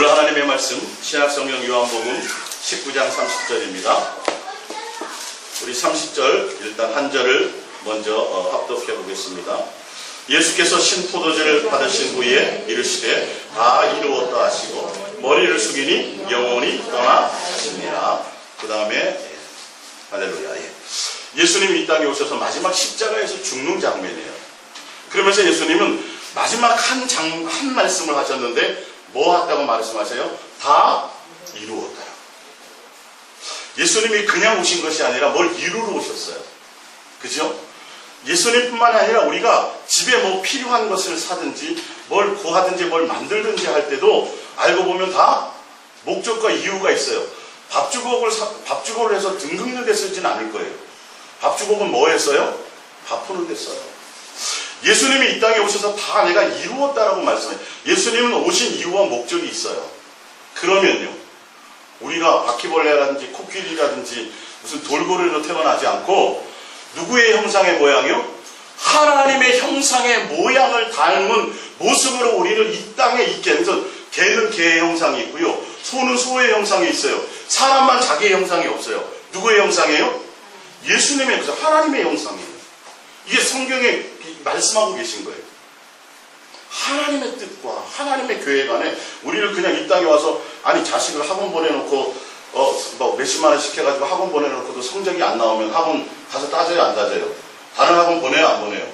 오늘 하나님의 말씀 신약성경 요한복음 19장 30절입니다. 우리 30절 일단 한 절을 먼저 합독해 보겠습니다. 예수께서 신포도주를 받으신 후에 이르시되 다 이루었다 하시고 머리를 숙이니 영혼이 떠나시니라. 그 다음에 할렐루야. 예수님이 이 땅에 오셔서 마지막 십자가에서 죽는 장면이에요. 그러면서 예수님은 마지막 한 말씀을 하셨는데 뭐 했다고 말씀하세요? 다 이루었다. 예수님이 그냥 오신 것이 아니라 뭘 이루러 오셨어요. 그죠? 예수님뿐만 아니라 우리가 집에 뭐 필요한 것을 사든지 뭘 구하든지 뭘 만들든지 할 때도 알고 보면 다 목적과 이유가 있어요. 밥주걱을 해서 등극력에 쓰진 않을 거예요. 밥주걱은 뭐 했어요? 밥 푸는 데 써요. 예수님이 이 땅에 오셔서 다 내가 이루었다라고 말씀해요. 예수님은 오신 이유와 목적이 있어요. 그러면요, 우리가 바퀴벌레라든지 코끼리라든지 무슨 돌고래로 태어나지 않고 누구의 형상의 모양이요? 하나님의 형상의 모양을 닮은 모습으로 우리를 이 땅에 있게 해서 개는 개의 형상이 있고요, 소는 소의 형상이 있어요. 사람만 자기의 형상이 없어요. 누구의 형상이에요? 예수님의 형상, 하나님의 형상이에요. 이게 성경에 말씀하고 계신 거예요. 하나님의 뜻과 하나님의 계획 안에 우리를 그냥 이 땅에 와서, 아니 자식을 학원 보내놓고 뭐 몇십만 원씩 해가지고 학원 보내놓고도 성적이 안 나오면 학원 가서 따져요, 안 따져요? 다른 학원 보내요, 안 보내요?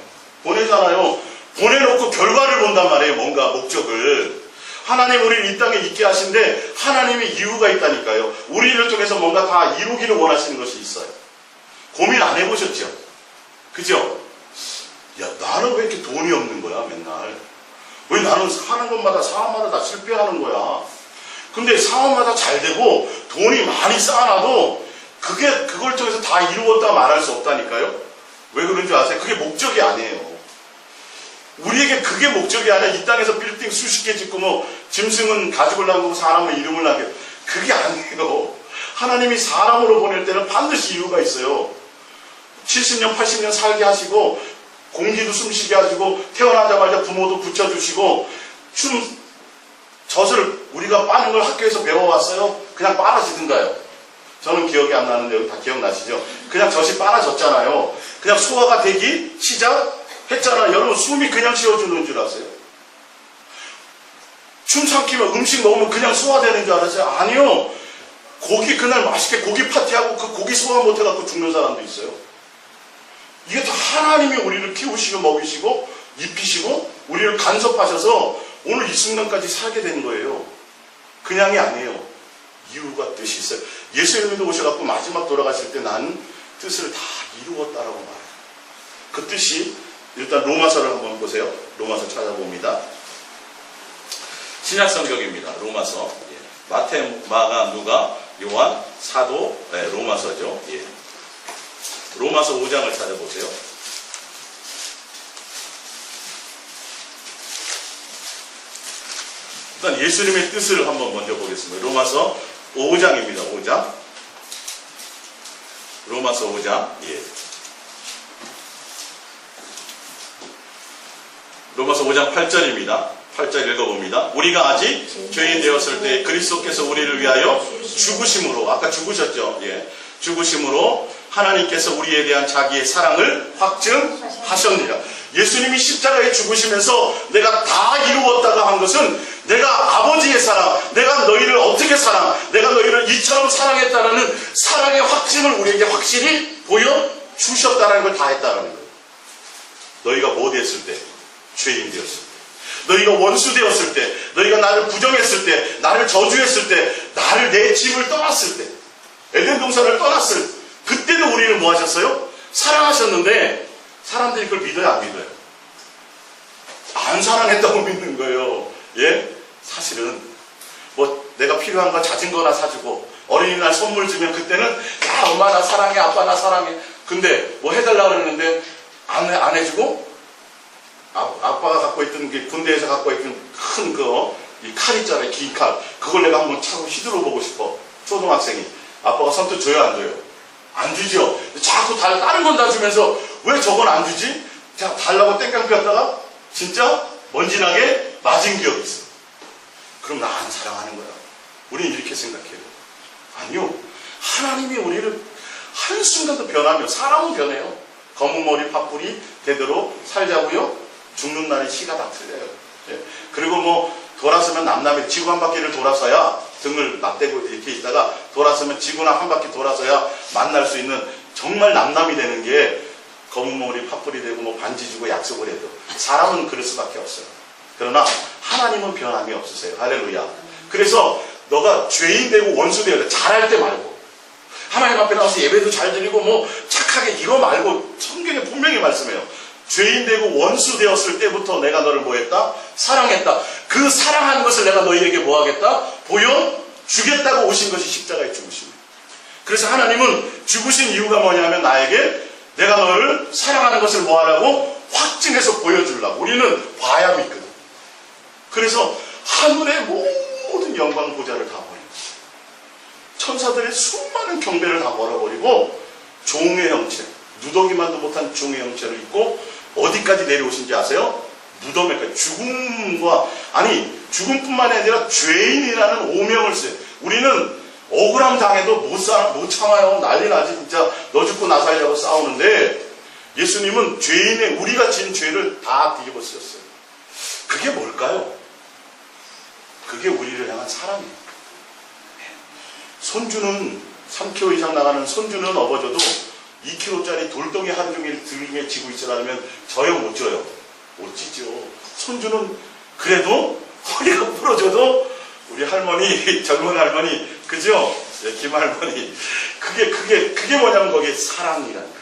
보내잖아요. 보내놓고 결과를 본단 말이에요. 뭔가 목적을. 하나님 우리를 이 땅에 있게 하신데 하나님의 이유가 있다니까요. 우리를 통해서 뭔가 다 이루기를 원하시는 것이 있어요. 고민 안 해보셨죠? 그죠? 야, 나는 왜 이렇게 돈이 없는 거야, 맨날? 왜 나는 하는 것마다 사업마다 다 실패하는 거야? 근데 사업마다 잘 되고 돈이 많이 쌓아놔도 그걸 통해서 다 이루었다 말할 수 없다니까요? 왜 그런 줄 아세요? 그게 목적이 아니에요. 우리에게 그게 목적이 아니라 이 땅에서 빌딩 수십 개 짓고 뭐 짐승은 가죽을 남기고 사람은 이름을 남기고, 그게 아니에요. 하나님이 사람으로 보낼 때는 반드시 이유가 있어요. 70년 80년 살게 하시고 공기도 숨쉬게 하시고 태어나자마자 부모도 붙여주시고 젖을 우리가 빠는 걸 학교에서 배워왔어요? 그냥 빨아지든가요? 저는 기억이 안 나는데 여기 다 기억나시죠? 그냥 젖이 빨아졌잖아요. 그냥 소화가 되기 시작했잖아요. 여러분, 숨이 그냥 쉬어주는 줄 아세요? 춤 삼키면 음식 먹으면 그냥 소화되는 줄 알았어요? 아니요. 그날 맛있게 고기 파티하고 그 고기 소화 못해갖고 죽는 사람도 있어요. 이게 다 하나님이 우리를 키우시고 먹이시고 입히시고 우리를 간섭하셔서 오늘 이 순간까지 살게 된 거예요. 그냥이 아니에요. 이유가 뜻이 있어요. 예수님도 오셔갖고 마지막 돌아가실 때 나는 뜻을 다 이루었다라고 말해요. 그 뜻이 일단 로마서를 한번 보세요. 로마서 찾아봅니다. 신약성경입니다. 로마서. 마태, 마가, 누가, 요한, 사도, 로마서죠. 로마서 5장을 찾아보세요. 일단 예수님의 뜻을 한번 먼저 보겠습니다. 로마서 5장입니다. 5장. 로마서 5장. 로마서 5장 8절입니다. 8절 읽어봅니다. 우리가 아직 죄인 되었을 때 그리스도께서 우리를 위하여 죽으심으로, 아까 죽으셨죠? 죽으심으로 하나님께서 우리에 대한 자기의 사랑을 확증하셨느니라. 예수님이 십자가에 죽으시면서 내가 다 이루었다가 한 것은 내가 아버지의 사랑, 내가 너희를 어떻게 내가 너희를 이처럼 사랑했다라는 사랑의 확증을 우리에게 확실히 보여주셨다는 걸 다 했다는 거예요. 너희가 뭐 됐을 때? 죄인 되었을 때. 너희가 원수 되었을 때, 너희가 나를 부정했을 때, 나를 저주했을 때, 나를 내 집을 떠났을 때, 에덴 동산을 떠났을 때, 그때도 우리를 뭐 하셨어요? 사랑하셨는데 사람들이 그걸 믿어요, 안 믿어요? 안 사랑했다고 믿는 거예요. 사실은 뭐 내가 필요한 거 자전거나 사주고 어린이날 선물 주면 그때는 야, 엄마 나 사랑해, 아빠 나 사랑해. 근데 뭐 해달라고 그러는데 안 해주고, 아빠가 갖고 있던 게 군대에서 갖고 있던 큰 이 칼 있잖아요, 긴 칼. 그걸 내가 한번 차고 휘두르 보고 싶어. 초등학생이. 아빠가 선뜻 줘요, 안 줘요? 안 주죠. 자꾸 다른 건 다 주면서 왜 저건 안 주지? 달라고 땡깡 피웠다가 진짜 먼지나게 맞은 기억이 있어. 그럼 나 안 사랑하는 거야. 우리는 이렇게 생각해요. 아니요. 하나님이 우리를 한순간도 변하며, 사람은 변해요. 검은 머리 팥불이 되도록 살자고요. 죽는 날이 시가 다 틀려요. 예. 그리고 뭐 돌아서면 남남의 지구 한 바퀴를 돌아서야, 등을 맞대고 이렇게 있다가 돌아서면 지구나 한 바퀴 돌아서야 만날 수 있는 정말 남남이 되는 게 검은 머리 팥불이 되고 뭐 반지 주고 약속을 해도 사람은 그럴 수밖에 없어요. 그러나 하나님은 변함이 없으세요. 할렐루야. 그래서 너가 죄인 되고 원수 되어 잘할 때 말고, 하나님 앞에 나와서 예배도 잘 드리고 뭐 착하게 이거 말고, 성경에 분명히 말씀해요. 죄인 되고 원수 되었을 때부터 내가 너를 뭐 했다? 사랑했다. 그 사랑하는 것을 내가 너희에게 뭐 하겠다? 보여주겠다고 오신 것이 십자가의 죽으심입니다. 그래서 하나님은 죽으신 이유가 뭐냐면 나에게 내가 너를 사랑하는 것을 뭐 하라고? 확증해서 보여주려고. 우리는 봐야 믿거든. 그래서 하늘의 모든 영광 보좌를 다 버리고, 천사들의 수많은 경배를 다 버려버리고, 종의 형체, 누더기만도 못한 종의 형체를 입고 어디까지 내려오신지 아세요? 무덤에까지. 죽음과, 아니 죽음뿐만이 아니라 죄인이라는 오명을 써요. 우리는 억울함 당해도 못 참아요. 난리 나지. 진짜 너 죽고 나 살려고 싸우는데, 예수님은 죄인의, 우리가 진 죄를 다 뒤집어 쓰셨어요. 그게 뭘까요? 그게 우리를 향한 사랑이에요. 손주는 3kg 이상 나가는 손주는 업어줘도 2kg짜리 돌덩이 하루 종일 등에 지고 있으라면 져요, 못 져요? 못 지죠. 손주는 그래도 허리가 부러져도 우리 할머니, 젊은 할머니, 그죠? 네, 김할머니. 그게 뭐냐면 거기에 사랑이라니까.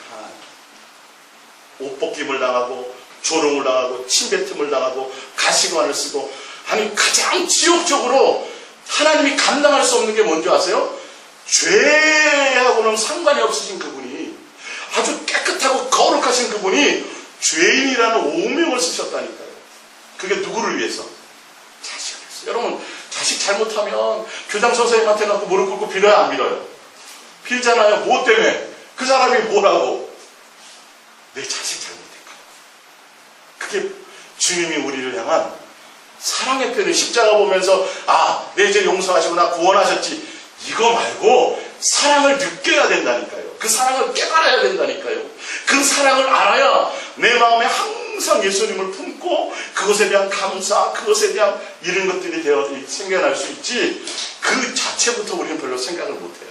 옷벗김을 당하고, 조롱을 당하고, 침뱉음을 당하고, 가시관을 쓰고, 아니, 가장 지옥적으로 하나님이 감당할 수 없는 게 뭔지 아세요? 죄하고는 상관이 없으신 그분이, 아주 깨끗하고 거룩하신 그분이 죄인이라는 오명을 쓰셨다니까요. 그게 누구를 위해서? 자식을 위해서. 여러분, 자식 잘못하면 교장 선생님한테 갖고 무릎 꿇고 빌어요, 안 빌어요? 빌잖아요. 뭐 때문에? 그 사람이 뭐라고? 내 자식 잘못했고. 그게 주님이 우리를 향한 사랑의 표현. 십자가 보면서 내 이제 용서하시고 나 구원하셨지, 이거 말고 사랑을 느껴야 된다니까요. 그 사랑을 깨달아야 된다니까요. 그 사랑을 알아야 내 마음에 항상 예수님을 품고 그것에 대한 감사, 그것에 대한 이런 것들이 생겨날 수 있지, 그 자체부터 우리는 별로 생각을 못해요.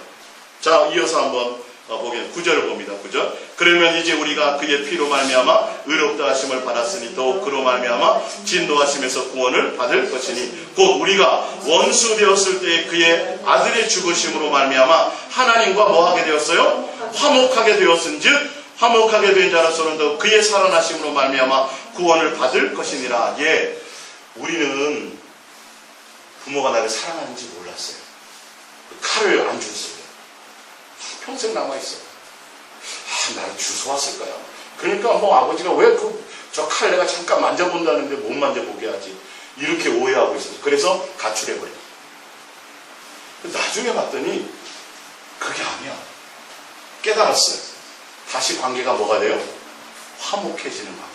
자, 이어서 한번 보겠습니다. 9절을 봅니다. 9절. 그러면 이제 우리가 그의 피로 말미암아 의롭다 하심을 받았으니 더욱 그로 말미암아 진노하심에서 구원을 받을 것이니, 곧 우리가 원수 되었을 때 그의 아들의 죽으심으로 말미암아 하나님과 뭐하게 되었어요? 화목하게 되었은즉 화목하게 된 자로서는 더 그의 살아나심으로 말미암아 구원을 받을 것이니라. 예, 우리는 부모가 나를 사랑하는지 몰랐어요. 칼을 안 줬어요. 평생 남아있어. 나를 주워왔을 거야. 그러니까 뭐 아버지가 왜 저 칼 내가 잠깐 만져본다는데 못 만져보게 하지, 이렇게 오해하고 있었어. 그래서 가출해버려. 나중에 봤더니 그게 아니야. 깨달았어요. 다시 관계가 뭐가 돼요? 화목해지는 거야.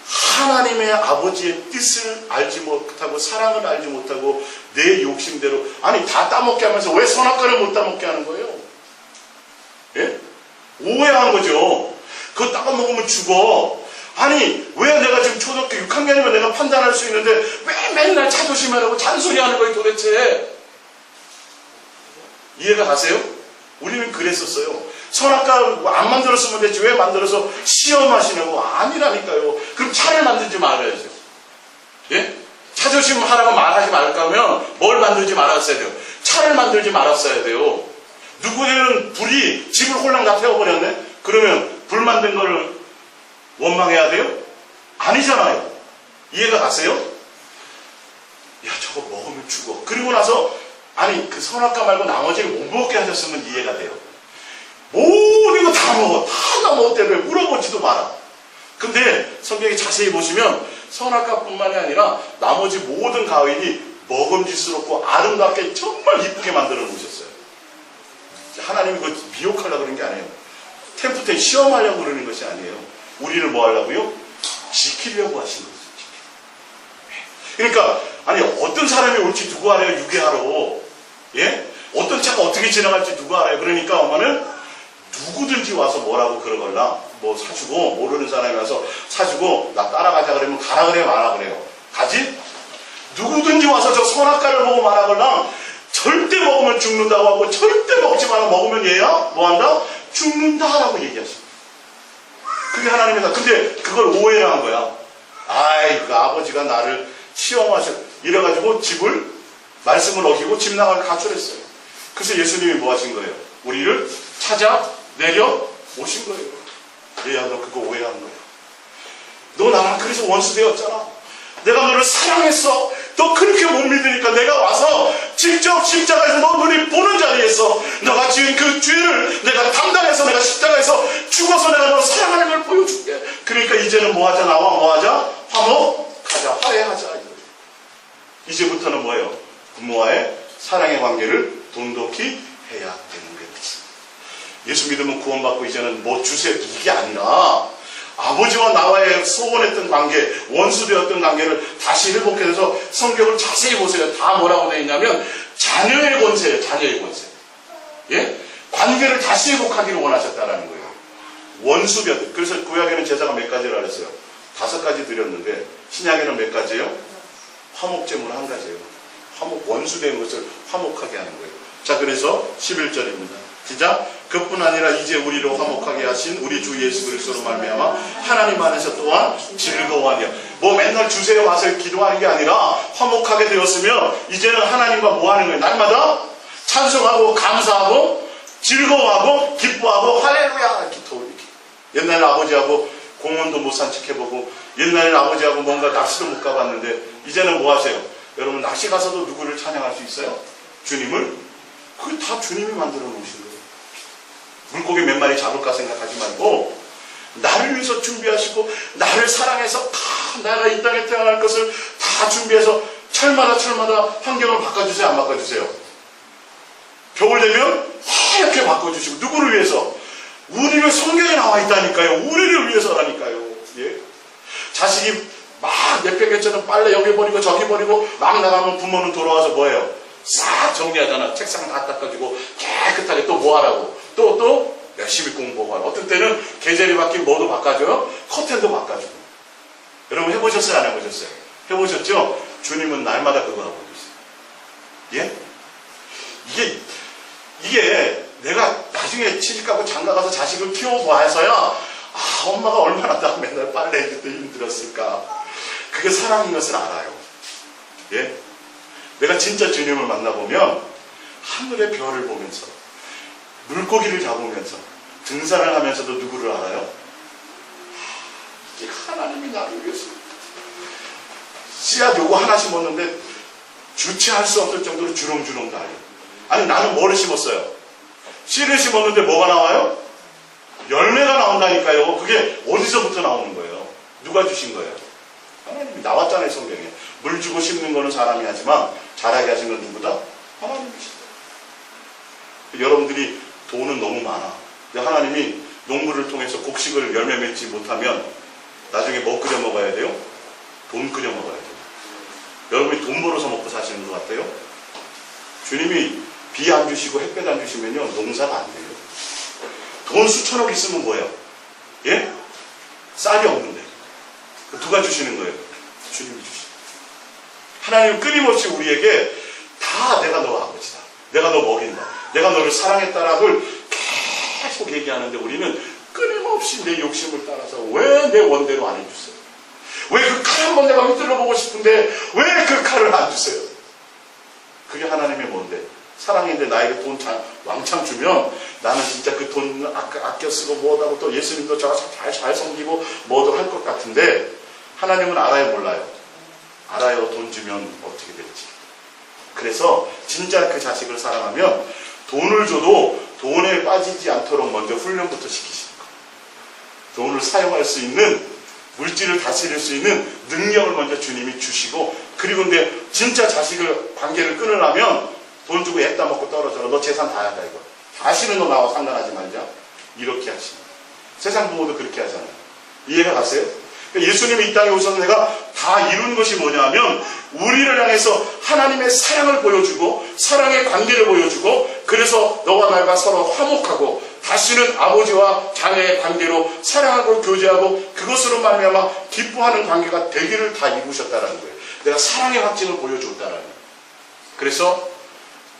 하나님의 아버지의 뜻을 알지 못하고 사랑을 알지 못하고 내 욕심대로, 아니 다 따먹게 하면서 왜 선악과를 못 따먹게 하는 거예요? 예? 오해한 거죠. 그거 따먹으면 죽어. 아니 왜 내가 지금 초등학교 6학년이면 내가 판단할 수 있는데 왜 맨날 자존심하라고 잔소리하는 거예요 도대체? 이해가 가세요? 우리는 그랬었어요. 선악과 안 만들었으면 됐지 왜 만들어서 시험하시냐고. 아니라니까요. 그럼 차를 만들지 말아야죠. 예? 자존심 하라고 말하지 말 거면 뭘 만들지 말았어야 돼요? 차를 만들지 말았어야 돼요. 누구는 불이 집을 홀랑 다 태워버렸네? 그러면 불 만든 거를 원망해야 돼요? 아니잖아요. 이해가 가세요? 야, 저거 먹으면 죽어. 그리고 나서 아니 그 선악과 말고 나머지를 못 먹게 하셨으면 이해가 돼요. 모든 거 다 먹어. 다 먹었대. 왜 물어보지도 마라. 근데 성경에 자세히 보시면 선악과뿐만이 아니라 나머지 모든 과일이 먹음직스럽고 아름답게 정말 이쁘게 만들어 놓으셨어요. 하나님이 그거 미혹하려고 그런 게 아니에요. 템프텐 시험하려고 그러는 것이 아니에요. 우리를 뭐 하려고요? 지키려고 하신 거죠. 그러니까 아니 어떤 사람이 올지 누구 알아요? 유괴하러. 예? 어떤 차가 어떻게 지나갈지 누구 알아요? 그러니까 엄마는 누구든지 와서 뭐라고 그러걸라 뭐 사주고 모르는 사람이 와서 사주고 나 따라가자 그러면 가라 그래요 마라 그래요? 가지? 누구든지 와서 저 선악과를 보고 말하걸라 절대 먹으면 죽는다고 하고 절대 먹지 마라 먹으면 얘야 뭐한다? 죽는다라고 얘기하십니다. 그게 하나님이다. 근데 그걸 오해를 한 거야. 아이 그 아버지가 나를 시험하셔 이래가지고 집을 말씀을 어기고 집 나갈 가출했어요. 그래서 예수님이 뭐 하신 거예요? 우리를 찾아 내려 오신 거예요. 얘야 너 그거 오해한 거야. 너 나랑 그래서 원수 되었잖아. 내가 너를 사랑했어. 너 그렇게 못 믿으니까 내가 와서 직접 십자가에서 너 눈이 보는 자리에서 너가 지은 그 죄를 내가 담당해서 내가 십자가에서 죽어서 내가 너 사랑하는 걸 보여줄게. 그러니까 이제는 뭐 하자 나와 뭐 하자? 화목하자 화해하자. 이제부터는 뭐예요? 부모와의 사랑의 관계를 돈독히 해야 되는 거예요. 예수 믿으면 구원받고 이제는 뭐 주세요 이게 아니라 아버지와 나와의 소원했던 관계, 원수되었던 관계를 다시 회복해서 성경을 자세히 보세요. 다 뭐라고 되어 있냐면 자녀의 권세예요. 자녀의 권세. 예? 관계를 다시 회복하기를 원하셨다는 거예요. 원수되었던. 그래서 구약에는 제사가 몇 가지라 그랬어요? 5가지 드렸는데 신약에는 몇 가지예요? 화목제물 1가지예요. 화목, 원수된 것을 화목하게 하는 거예요. 자, 그래서 11절입니다. 시작. 그뿐 아니라 이제 우리로 화목하게 하신 우리 주 예수 그리스도로 말미암아 하나님 안에서 또한 즐거워하며 뭐 맨날 주세요 와서 기도하는 게 아니라 화목하게 되었으면 이제는 하나님과 뭐 하는 거예요? 날마다 찬송하고 감사하고 즐거워하고 기뻐하고 할렐루야 기도 올리기. 옛날에 아버지하고 공원도 못 산책해보고 옛날에는 아버지하고 뭔가 낚시도 못 가봤는데 이제는 뭐 하세요? 여러분 낚시 가서도 누구를 찬양할 수 있어요? 주님을? 그게 다 주님이 만들어 놓으신 거예요. 물고기 몇 마리 잡을까 생각하지 말고 나를 위해서 준비하시고 나를 사랑해서 다 내가 이 땅에 태어날 것을 다 준비해서 철마다 환경을 바꿔주세요 안 바꿔주세요? 겨울 되면 하얗게 바꿔주시고 누구를 위해서? 우리를 성경에 나와 있다니까요. 우리를 위해서라니까요. 예? 자식이 막 내팽개쳐는 빨래 여기 버리고 저기 버리고 막 나가면 부모는 돌아와서 뭐예요? 싹 정리하잖아. 책상 다 닦아주고 깨끗하게 또 뭐 하라고? 또 열심히 공부하고 어떤 때는 계절이 바뀌면 뭐도 바꿔줘요? 커튼도 바꿔주고. 여러분 해보셨어요? 안 해보셨어요? 해보셨죠? 주님은 날마다 그거 하고 계세요. 예? 이게 내가 나중에 시집가고 장가가서 자식을 키워봐서야 아 엄마가 얼마나 나 맨날 빨래해줄 때 힘들었을까. 그게 사랑인 것을 알아요. 예? 내가 진짜 주님을 만나보면 하늘의 별을 보면서 물고기를 잡으면서 등산을 하면서도 누구를 알아요? 하나님이 나를 위해서 씨앗 요거 하나 심었는데 주체할 수 없을 정도로 주렁주렁 달려. 아니 나는 뭐를 심었어요? 씨를 심었는데 뭐가 나와요? 열매가 나온다니까요. 그게 어디서부터 나오는 거예요? 누가 주신 거예요? 하나님이 나왔잖아요 성경에. 물 주고 심는 거는 사람이 하지만 자라게 하신 건 누구다? 하나님이시다. 여러분들이 돈은 너무 많아. 근데 하나님이 농부를 통해서 곡식을 열매 맺지 못하면 나중에 뭐 끓여 먹어야 돼요? 돈 끓여 먹어야 돼요. 여러분이 돈 벌어서 먹고 사시는 것 같아요? 주님이 비 안 주시고 햇볕 안 주시면요 농사가 안 돼요. 돈 수천억 있으면 뭐예요? 예? 쌀이 없는데 누가 주시는 거예요? 주님이 주시는 거예요. 하나님은 끊임없이 우리에게 다 내가 너 아버지다. 내가 너 먹인다. 내가 너를 사랑했다라고 계속 얘기하는데 우리는 끊임없이 내 욕심을 따라서 왜 내 원대로 안 해주세요? 왜 그 칼 한번 내가 휘둘러보고 싶은데 왜 그 칼을 안 주세요? 그게 하나님의 뭔데? 사랑인데 나에게 돈 왕창 주면 나는 진짜 그 돈 아껴 쓰고 뭐하고 또 예수님도 잘 섬기고 뭐도 할 것 같은데 하나님은 알아요 몰라요? 알아요. 돈 주면 어떻게 될지. 그래서 진짜 그 자식을 사랑하면 돈을 줘도 돈에 빠지지 않도록 먼저 훈련부터 시키시는 거예요. 돈을 사용할 수 있는 물질을 다스릴 수 있는 능력을 먼저 주님이 주시고 그리고 근데 진짜 자식을 관계를 끊으려면 돈 주고 액다 먹고 떨어져라. 너 재산 다 한다 이거. 다시는 너 나와 상관하지 말자. 이렇게 하시는 거예요. 세상 부모도 그렇게 하잖아요. 이해가 갔어요? 예수님이 이 땅에 오셔서 내가 다 이룬 것이 뭐냐면 우리를 향해서 하나님의 사랑을 보여주고 사랑의 관계를 보여주고 그래서 너와 나가 서로 화목하고 다시는 아버지와 자녀의 관계로 사랑하고 교제하고 그것으로 말미암아 기뻐하는 관계가 되기를 다 이루셨다는 거예요. 내가 사랑의 확증을 보여줬다는 거예요. 그래서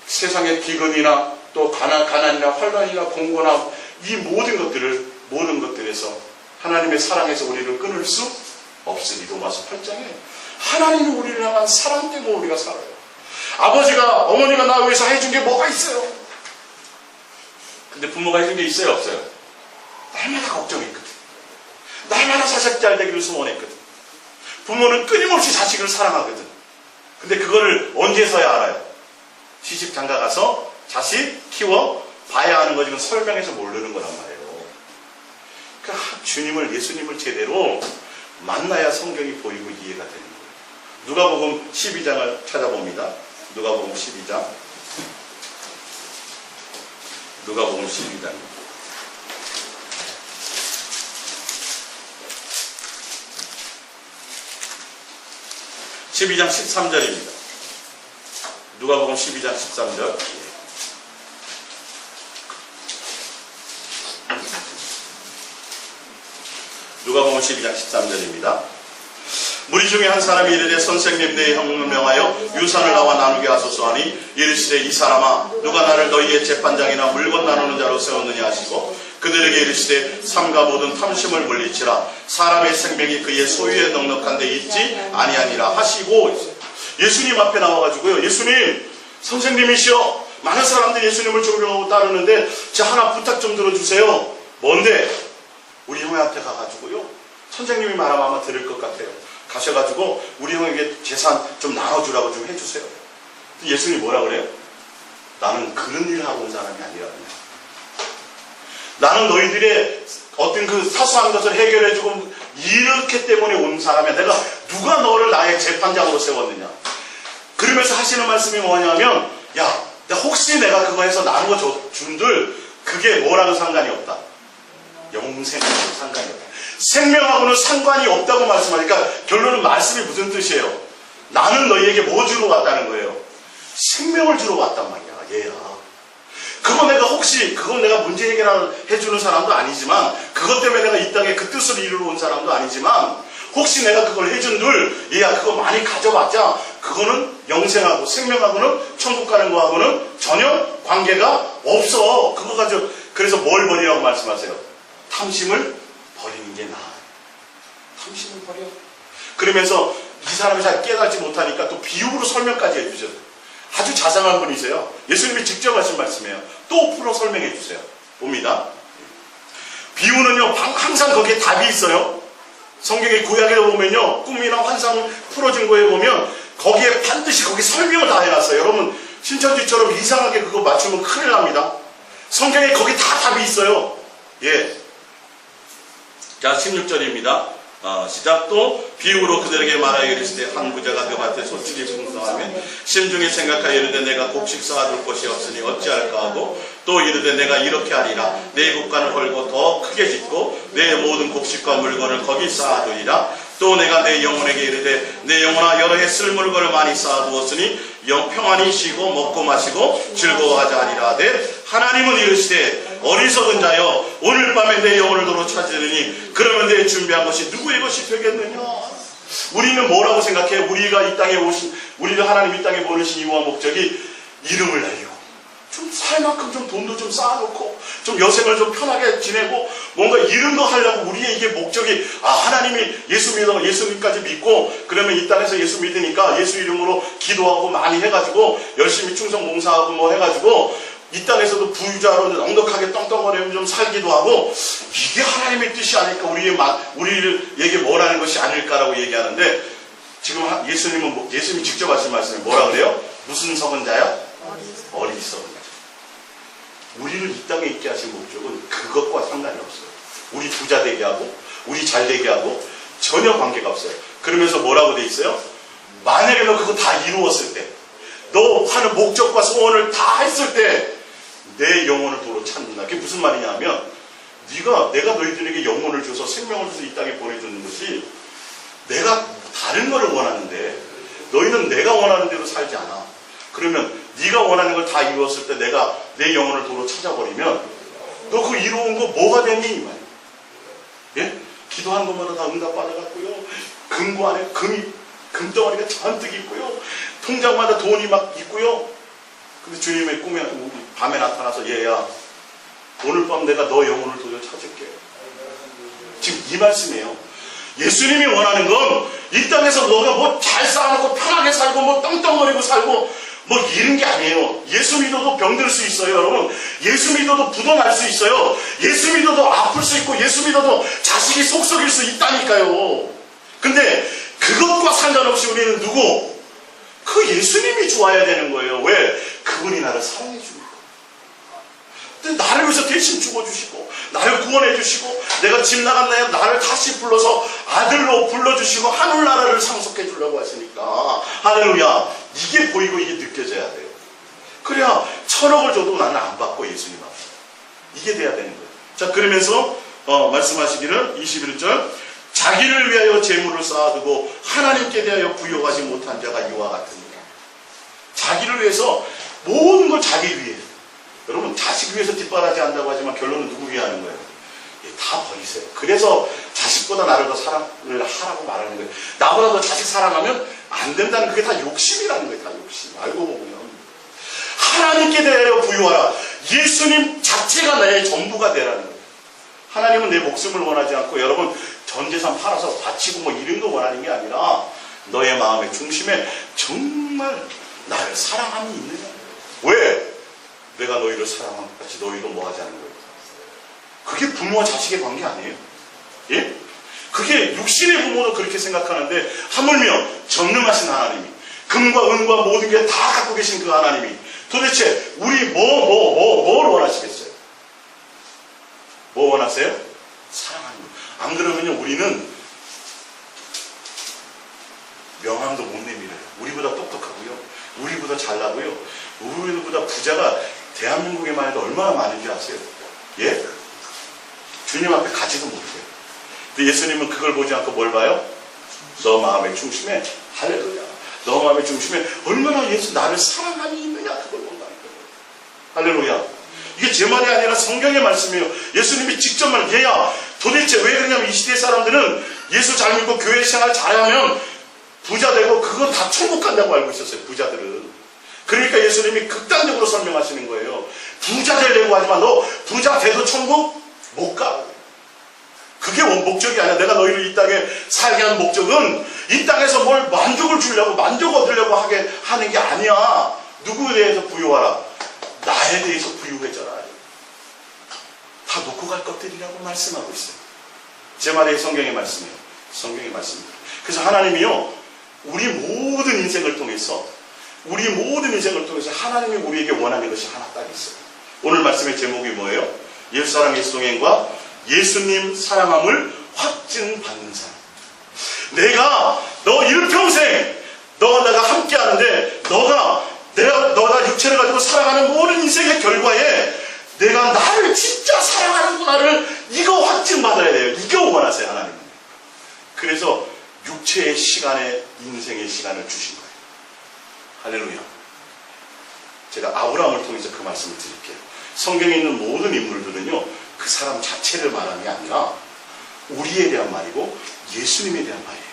세상의 기근이나 또 가난이나 환난이나 공고나 이 모든 것들에서 하나님의 사랑에서 우리를 끊을 수 없으니 로마서 8장에 하나님이 우리를 향한 사랑 때문에 우리가 살아요. 아버지가 어머니가 나 위해서 해준 게 뭐가 있어요? 근데 부모가 해준 게 있어요 없어요? 날마다 걱정했거든. 날마다 자식 잘 되기를 소원했거든. 부모는 끊임없이 자식을 사랑하거든. 근데 그거를 언제서야 알아요? 시집 장가 가서 자식 키워 봐야 하는 거지 설명해서 모르는 거란 말이에요. 주님을 예수님을 제대로 만나야 성경이 보이고 이해가 되는 거예요. 누가복음 12장을 찾아봅니다. 누가복음 12장. 누가복음 12장. 12장 13절입니다. 누가복음 12장 13절. 누가복음 12장 13절입니다. 무리 중에 한 사람이 이르되 선생님 내 형을 명하여 유산을 나와 나누게 하소서 하니 이르시되 이 사람아 누가 나를 너희의 재판장이나 물건 나누는 자로 세웠느냐 하시고 그들에게 이르시되 삼가 모든 탐심을 물리치라 사람의 생명이 그의 소유에 넉넉한 데 있지 아니하니라 하시고 예수님 앞에 나와가지고요. 예수님 선생님이시여 많은 사람들이 예수님을 존경하고 따르는데 제 하나 부탁 좀 들어주세요. 뭔데? 우리 형한테 가가지고요. 선생님이 말하면 아마 들을 것 같아요. 가셔가지고 우리 형에게 재산 좀 나눠주라고 좀 해주세요. 예수님이 뭐라 그래요? 나는 그런 일을 하고 온 사람이 아니라 그냥. 나는 너희들의 어떤 그 사소한 것을 해결해주고 이렇게 때문에 온 사람이야. 내가 누가 너를 나의 재판장으로 세웠느냐. 그러면서 하시는 말씀이 뭐냐면 야, 혹시 내가 그거 해서 나누어 준들 그게 뭐라는 상관이 없다. 영생하고는 상관이 없다. 생명하고는 상관이 없다고 말씀하니까 결론은 말씀이 무슨 뜻이에요? 나는 너희에게 뭐 주러 왔다는 거예요? 생명을 주러 왔단 말이야. 얘야. 그건 내가 문제 해결해주는 사람도 아니지만 그것 때문에 내가 이 땅에 그 뜻을 이루러 온 사람도 아니지만 혹시 내가 그걸 해준들 얘야 그거 많이 가져봤자 그거는 영생하고 생명하고는 천국 가는 거하고는 전혀 관계가 없어. 그거 가지고 그래서 뭘 버리라고 말씀하세요? 탐심을 버리는 게 나아요. 탐심을 버려. 그러면서 이 사람이 잘 깨닫지 못하니까 또 비유로 설명까지 해주셔요. 아주 자상한 분이세요. 예수님이 직접 하신 말씀이에요. 또 풀어 설명해 주세요. 봅니다. 비유는요 항상 거기에 답이 있어요. 성경의 구약에 보면요 꿈이나 환상 풀어준 거에 보면 거기에 반드시 거기 설명을 다 해놨어요. 여러분 신천지처럼 이상하게 그거 맞추면 큰일 납니다. 성경에 거기 다 답이 있어요. 예. 자 16절입니다. 시작. 또 비유로 그들에게 말하여 이르시되 한 부자가 그 밭에 소출이 풍성하면 심중에 생각하여 이르되 내가 곡식 쌓아둘 곳이 없으니 어찌할까 하고 또 이르되 내가 이렇게 하리라 내 곡간을 헐고 더 크게 짓고 내 모든 곡식과 물건을 거기 쌓아두리라. 또 내가 내 영혼에게 이르되 내 영혼아 여러 해 쓸 물건을 많이 쌓아두었으니 평안히 쉬고 먹고 마시고 즐거워하자 하리라 하되 하나님은 이르시되 어리석은 자여 오늘 밤에 내 영혼을 도로 찾으리니 그러면 내 준비한 것이 누구의 것이 되겠느냐. 우리는 뭐라고 생각해? 우리가 이 땅에 오신 우리를 하나님 이 땅에 보내신 이유와 목적이 이름을 날리고 좀 살 만큼 좀 돈도 좀 쌓아놓고 좀 여생을 좀 편하게 지내고 뭔가 이런 거 하려고 우리의 이게 목적이 하나님이 예수님까지 믿고 그러면 이 땅에서 예수 믿으니까 예수 이름으로 기도하고 많이 해가지고 열심히 충성 봉사하고 뭐 해가지고 이 땅에서도 부유자로 넉넉하게 떵떵거리면 좀 살기도 하고 이게 하나님의 뜻이 아닐까 우리에게 뭐라는 것이 아닐까라고 얘기하는데 지금 예수님이 직접 하신 말씀이 뭐라 그래요? 무슨 썩은 자야? 어리석은 자. 우리를 이 땅에 있게 하신 목적은 그것과 상관이 없어요. 우리 부자 되게 하고 우리 잘 되게 하고 전혀 관계가 없어요. 그러면서 뭐라고 돼 있어요? 만약에 너 그거 다 이루었을 때 너 하는 목적과 소원을 다 했을 때 내 영혼을 도로 찾는다. 그게 무슨 말이냐 하면 내가 너희들에게 영혼을 줘서 생명을 줘서 이 땅에 보내주는 것이 내가 다른 거를 원하는데 너희는 내가 원하는 대로 살지 않아. 그러면 네가 원하는 걸 다 이루었을 때 내가 내 영혼을 도로 찾아버리면 너 그 이루은 거 뭐가 되니? 이 말이야. 예? 기도한 것마다 다 응답받아갖고요. 금고 안에 금덩어리가 잔뜩 있고요. 통장마다 돈이 막 있고요. 근데 주님의 꿈에 밤에 나타나서 얘야 오늘 밤 내가 너 영혼을 도저 찾을게. 지금 이 말씀이에요. 예수님이 원하는 건 이 땅에서 너가 뭐 잘 쌓아놓고 편하게 살고 뭐 떵떵거리고 살고 뭐 이런 게 아니에요. 예수 믿어도 병들 수 있어요, 여러분. 예수 믿어도 부도 날 수 있어요. 예수 믿어도 아플 수 있고 예수 믿어도 자식이 속썩일 수 있다니까요. 근데 그것과 상관없이 우리는 누구? 그 예수님이 좋아야 되는 거예요. 왜? 그분이 나를 사랑해 주니까. 나를 위해서 대신 죽어주시고 나를 구원해 주시고 내가 집 나간 나를 다시 불러서 아들로 불러주시고 하늘나라를 상속해 주려고 하시니까 할렐루야. 이게 보이고 이게 느껴져야 돼요. 그래야 1000억을 줘도 나는 안 받고 예수님 앞에 이게 돼야 되는 거예요. 자, 그러면서 말씀하시기를 21절 자기를 위하여 재물을 쌓아두고 하나님께 대하여 부여하지 못한 자가 이와 같으니라. 자기를 위해서 모든 걸 자기 위해. 여러분 자식 위해서 뒷바라지 한다고 하지만 결론은 누구 위해 하는 거예요? 다 버리세요. 그래서 자식보다 나를 더 사랑을 하라고 말하는 거예요. 나보다 더 자식 사랑하면 안 된다는 그게 다 욕심이라는 거예요. 다 욕심. 알고 보면 하나님께 대하여 부여하라. 예수님 자체가 나의 전부가 되라는 거예요. 하나님은 내 목숨을 원하지 않고 여러분 전 재산 팔아서 바치고 뭐 이런 거 원하는 게 아니라 너의 마음의 중심에 정말 나를 사랑함이 있느냐. 왜? 내가 너희를 사랑한 것 같이 너희도 뭐 하지 않는 거예요. 그게 부모와 자식의 관계 아니에요. 예? 그게 육신의 부모도 그렇게 생각하는데 하물며 전능하신 하나님이 금과 은과 모든 게 다 갖고 계신 그 하나님이 도대체 우리 뭘 원하시겠어요? 뭐 원하세요? 사랑하는 거. 안 그러면요 우리는 명함도 못 내밀어요. 우리보다 똑똑하고요. 우리보다 잘나고요. 우리보다 부자가 대한민국에만 해도 얼마나 많은지 아세요? 예? 주님 앞에 가지도 못해요. 근데 예수님은 그걸 보지 않고 뭘 봐요? 너 마음의 중심에 할렐루야. 너 마음의 중심에 얼마나 예수 나를 사랑함이 있느냐 그걸 본다는 거예요. 할렐루야. 이게 제 말이 아니라 성경의 말씀이에요. 예수님이 직접 얘야 도대체 왜 그러냐면 이 시대 사람들은 예수 잘 믿고 교회 생활 잘하면 부자 되고 그거 다 천국 간다고 알고 있었어요. 부자들은. 그러니까 예수님이 극단적으로 설명하시는 거예요. 부자 되려고 하지만 너 부자 돼도 천국 못 가. 그게 목적이 아니야. 내가 너희를 이 땅에 살게 한 목적은 이 땅에서 뭘 만족을 주려고 만족 얻으려고 하게 하는 게 아니야. 누구에 대해서 부유하라. 나에 대해서 부유해져라. 다 놓고 갈 것들이라고 말씀하고 있어요. 제 말이 성경의 말씀이에요. 성경의 말씀입니다. 그래서 하나님이요 우리 모든 인생을 통해서 하나님이 우리에게 원하는 것이 하나 딱 있어요. 오늘 말씀의 제목이 뭐예요? 예수사랑 예수동행과 예수님 사랑함을 확증받는 사람. 내가 너 일평생 너와 내가 함께 하는데 너가 육체를 가지고 살아가는 모든 인생의 결과에 내가 나를 진짜 사랑하는구나를 이거 확증받아야 돼요. 이거 원하세요 하나님은. 그래서 육체의 시간에 인생의 시간을 주신 거예요. 할렐루야. 제가 아브라함을 통해서 그 말씀을 드릴게요. 성경에 있는 모든 인물들은요 그 사람 자체를 말하는 게 아니라 우리에 대한 말이고 예수님에 대한 말이에요.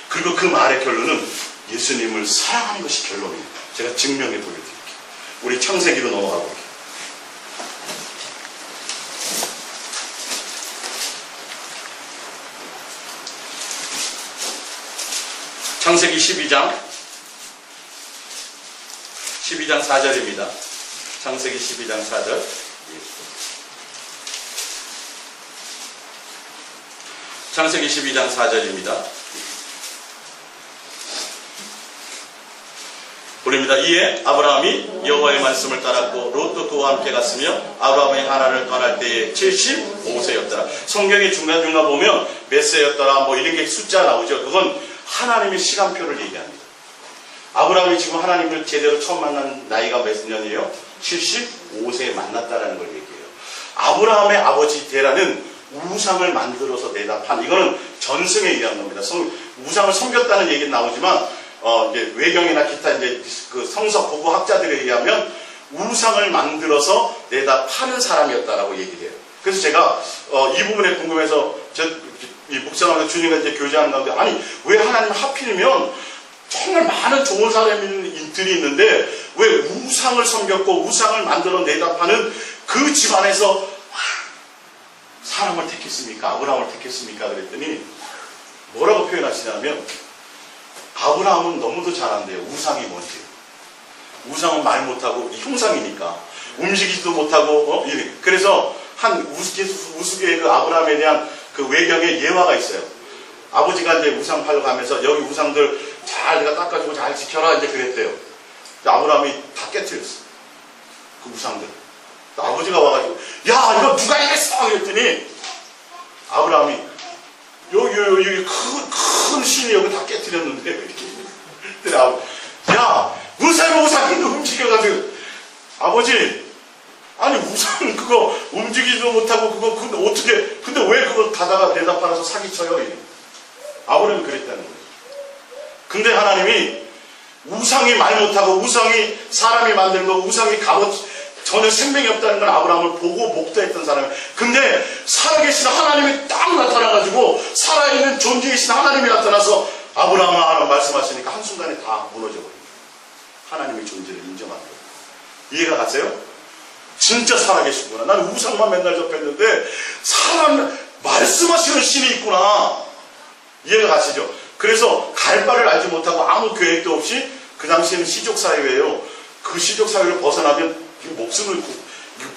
그리고 그 말의 결론은 예수님을 사랑하는 것이 결론이에요. 제가 증명해 보여드릴게요. 우리 창세기로 넘어가 볼게요. 창세기 12장 4절입니다. 창세기 12장 4절. 창세기 12장 4절입니다. 보립니다. 이에 아브라함이 여호와의 말씀을 따랐고 롯도 그와 함께 갔으며 아브라함이 하란을 떠날 때에 75세였더라. 성경의 중간중간 보면 몇 세였더라 뭐 이런 게 숫자 나오죠. 그건 하나님의 시간표를 얘기합니다. 아브라함이 지금 하나님을 제대로 처음 만난 나이가 몇 년이에요? 75세에 만났다라는 걸 얘기해요. 아브라함의 아버지 데라는 우상을 만들어서 내다 판, 이거는 전승에 의한 겁니다. 우상을 섬겼다는 얘기는 나오지만 이제 외경이나 기타 이제 그 성서 보고 학자들에 의하면 우상을 만들어서 내다 파는 사람이었다라고 얘기를 해요. 그래서 제가 이 부분에 궁금해서 이 묵상하면서 주님과 이제 교제하는 가운데, 아니 왜 하나님 하필이면 정말 많은 좋은 사람들이 있는데 왜 우상을 섬겼고 우상을 만들어 내다 파는 그 집안에서 사람을 택했습니까? 아브라함을 택했습니까? 그랬더니 뭐라고 표현하시냐면, 아브라함은 너무도 잘한대요. 우상이 뭔지. 우상은 말 못하고 흉상이니까 움직이지도 못하고 그래서 한 우스개의 그 아브라함에 대한 그 외경에 예화가 있어요. 아버지가 이제 우상 팔러 가면서 여기 우상들 잘 내가 닦아주고 잘 지켜라 이제 그랬대요. 아브라함이 다 깨뜨렸어. 그 우상들. 아버지가 와가지고 야 이거 누가 이랬어 그랬더니 아브라함이 여기 큰 신이 여기 다 깨뜨렸는데 이렇게. 야 우상이 움직여가지고 아버지 아니 우상 그거 움직이지도 못하고 그거 근데 왜 그거 가다가 내다 팔아서 사기쳐요? 이래. 아브라함이 그랬다는 거예요. 근데 하나님이 우상이 말 못하고 우상이 사람이 만든 거 우상이 전혀 생명이 없다는 걸 아브라함을 보고 목도했던 사람이에요. 근데 살아계신 하나님이 딱 나타나가지고 살아있는 존재이신 하나님이 나타나서 아브라함아 하나님 말씀하시니까 한순간에 다 무너져버립니다. 하나님의 존재를 인정하는 거예요. 이해가 갔어요? 진짜 살아계시구나. 나는 우상만 맨날 접했는데 사람 말씀하시는 신이 있구나. 이해가 가시죠? 그래서 갈 바를 알지 못하고 아무 계획도 없이, 그 당시에는 시족사회예요. 그 시족사회를 벗어나면 목숨을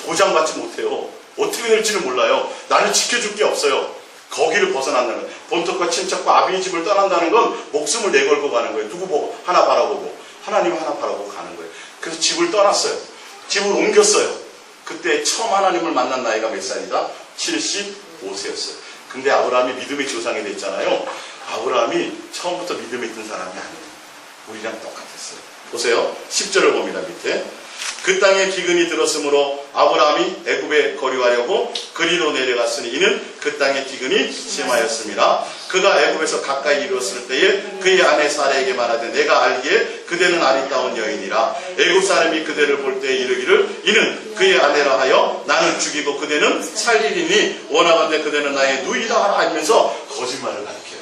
보장받지 못해요. 어떻게 될지를 몰라요. 나를 지켜줄 게 없어요. 거기를 벗어난다는 거예요. 본토과 친척과 아비의 집을 떠난다는 건 목숨을 내걸고 가는 거예요. 누구 보고? 하나 바라보고. 하나님 하나 바라보고 가는 거예요. 그래서 집을 떠났어요. 집을 옮겼어요. 그때 처음 하나님을 만난 나이가 몇 살이다? 75세였어요. 근데 아브라함이 믿음의 조상이 됐잖아요. 아브라함이 처음부터 믿음에 있던 사람이 아니에요. 우리랑 똑같았어요. 보세요. 10절을 봅니다. 밑에. 그 땅에 기근이 들었으므로 아브라함이 애굽에 거류하려고 그리로 내려갔으니 이는 그 땅에 기근이 심하였습니다. 그가 애굽에서 가까이 이르렀을 때에 그의 아내 사라에게 말하되 내가 알기에 그대는 아리따운 여인이라. 애굽 사람이 그대를 볼 때에 이르기를 이는 그의 아내라 하여 나는 죽이고 그대는 살리리니 원하건대 그대는 나의 누이라 하면서 거짓말을 가리켜요.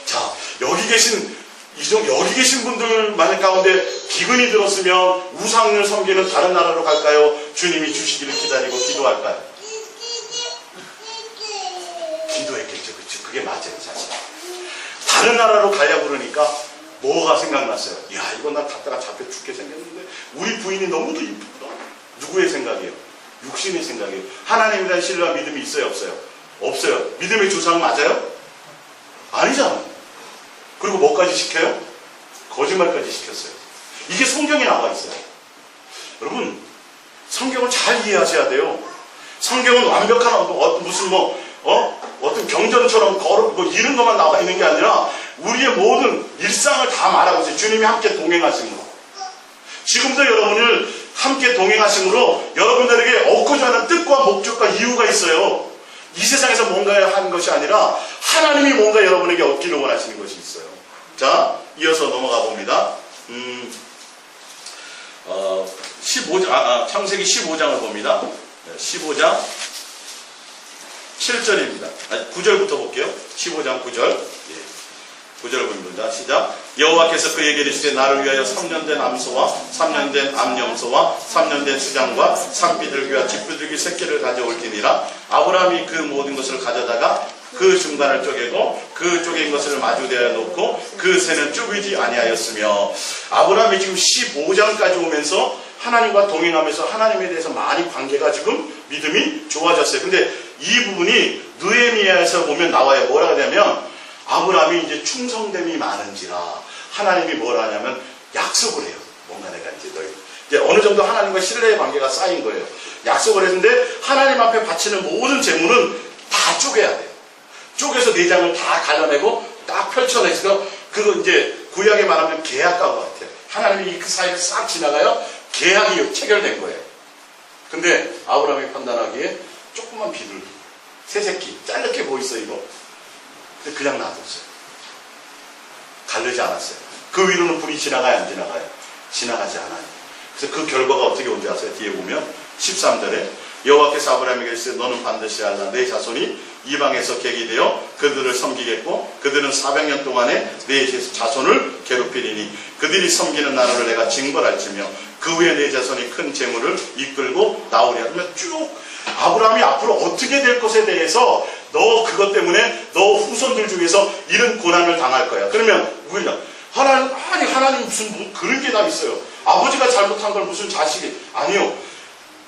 자, 여기 계신 분들 만약 가운데 기근이 들었으면 우상을 섬기는 다른 나라로 갈까요? 주님이 주시기를 기다리고 기도할까요? 기도했겠죠. 그렇죠? 그게 맞아요. 사실. 다른 나라로 가려고 그러니까 뭐가 생각났어요? 야, 이거 나 갔다가 잡혀 죽게 생겼는데 우리 부인이 너무도 이쁘다. 누구의 생각이에요? 육신의 생각이에요. 하나님에 대한 신뢰와 믿음이 있어요? 없어요? 없어요. 믿음의 조상 맞아요? 아니잖아요. 그리고 뭐까지 시켜요? 거짓말까지 시켰어요. 이게 성경에 나와 있어요. 여러분, 성경을 잘 이해하셔야 돼요. 성경은 완벽한 어떤 경전처럼 이런 것만 나와 있는 게 아니라 우리의 모든 일상을 다 말하고 있어요. 주님이 함께 동행하심으로. 지금도 여러분을 함께 동행하심으로 여러분들에게 얻고자 하는 뜻과 목적과 이유가 있어요. 이 세상에서 뭔가 하는 것이 아니라 하나님이 뭔가 여러분에게 얻기를 원하시는 것이 있어요. 자, 이어서 넘어가 봅니다. 창세기 15장을 봅니다. 15장 7절입니다. 9절부터 볼게요. 15장 9절. 9절을 봅니다. 시작. 여호와께서 그에게 이르시되 나를 위하여 3년 된 암소와 3년 된 암염소와 3년 된 수장과 산비둘기와 집비둘기 새끼를 가져올지니라. 아브라함이 그 모든 것을 가져다가 그 중간을 쪼개고 그 쪼갠 것을 마주대어 놓고 그 새는 쪼개지 아니하였으며. 아브라함이 지금 15장까지 오면서 하나님과 동행하면서 하나님에 대해서 많이 관계가 지금 믿음이 좋아졌어요. 근데 이 부분이 느헤미야에서 보면 나와요. 뭐라 하냐면 아브라함이 이제 충성됨이 많은지라 하나님이 뭐라 하냐면 약속을 해요. 뭔가 내가 이제 어느 정도 하나님과 신뢰의 관계가 쌓인 거예요. 약속을 했는데 하나님 앞에 바치는 모든 재물은 다 쪼개야 돼요. 쪼개서 내장을 다 갈라내고 딱 펼쳐내서 그거 이제 구약에 말하면 계약과 같아요. 하나님이 그 사이를 싹 지나가요. 계약이 체결된 거예요. 근데 아브라함이 판단하기에 조그만 비둘기, 새새끼, 잘렇게 보이어 이거. 근데 그냥 놔뒀어요. 가르지 않았어요. 그 위로는 불이 지나가요, 안 지나가요? 지나가지 않아요. 그래서 그 결과가 어떻게 온지 아세요? 뒤에 보면 13절에 여호와께서 아브라함에게 이르시되 너는 반드시 알라 내 자손이 이방에서 객이 되어 그들을 섬기겠고 그들은 400년 동안에 내 자손을 괴롭히리니 그들이 섬기는 나라를 내가 징벌할지며 그 후에 내 자손이 큰 재물을 이끌고 나오리라. 그러면 쭉 아브라함이 앞으로 어떻게 될 것에 대해서 너 그것 때문에 너 후손들 중에서 이런 고난을 당할 거야. 그러면 뭐냐? 하나님 무슨 뭐 그런 게 다 있어요. 아버지가 잘못한 걸 무슨 자식이 아니요.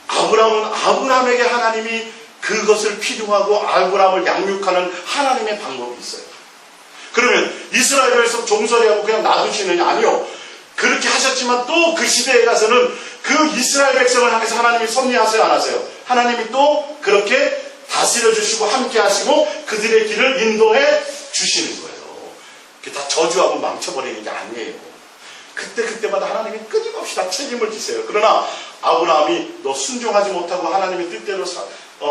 아브라함에게 하나님이 그것을 필요하고 아브라함을 양육하는 하나님의 방법이 있어요. 그러면 이스라엘에서 종살이하고 그냥 놔두시느냐? 아니요. 그렇게 하셨지만 또 그 시대에 가서는 그 이스라엘 백성을 향해서 하나님이 섭리하세요, 안 하세요? 하나님이 또 그렇게 다스려 주시고 함께 하시고 그들의 길을 인도해 주시는 거예요. 그게 다 저주하고 망쳐버리는 게 아니에요. 그때마다 하나님이 끊임없이 다 책임을 지세요. 그러나 아브라함이 너 순종하지 못하고 하나님의 뜻대로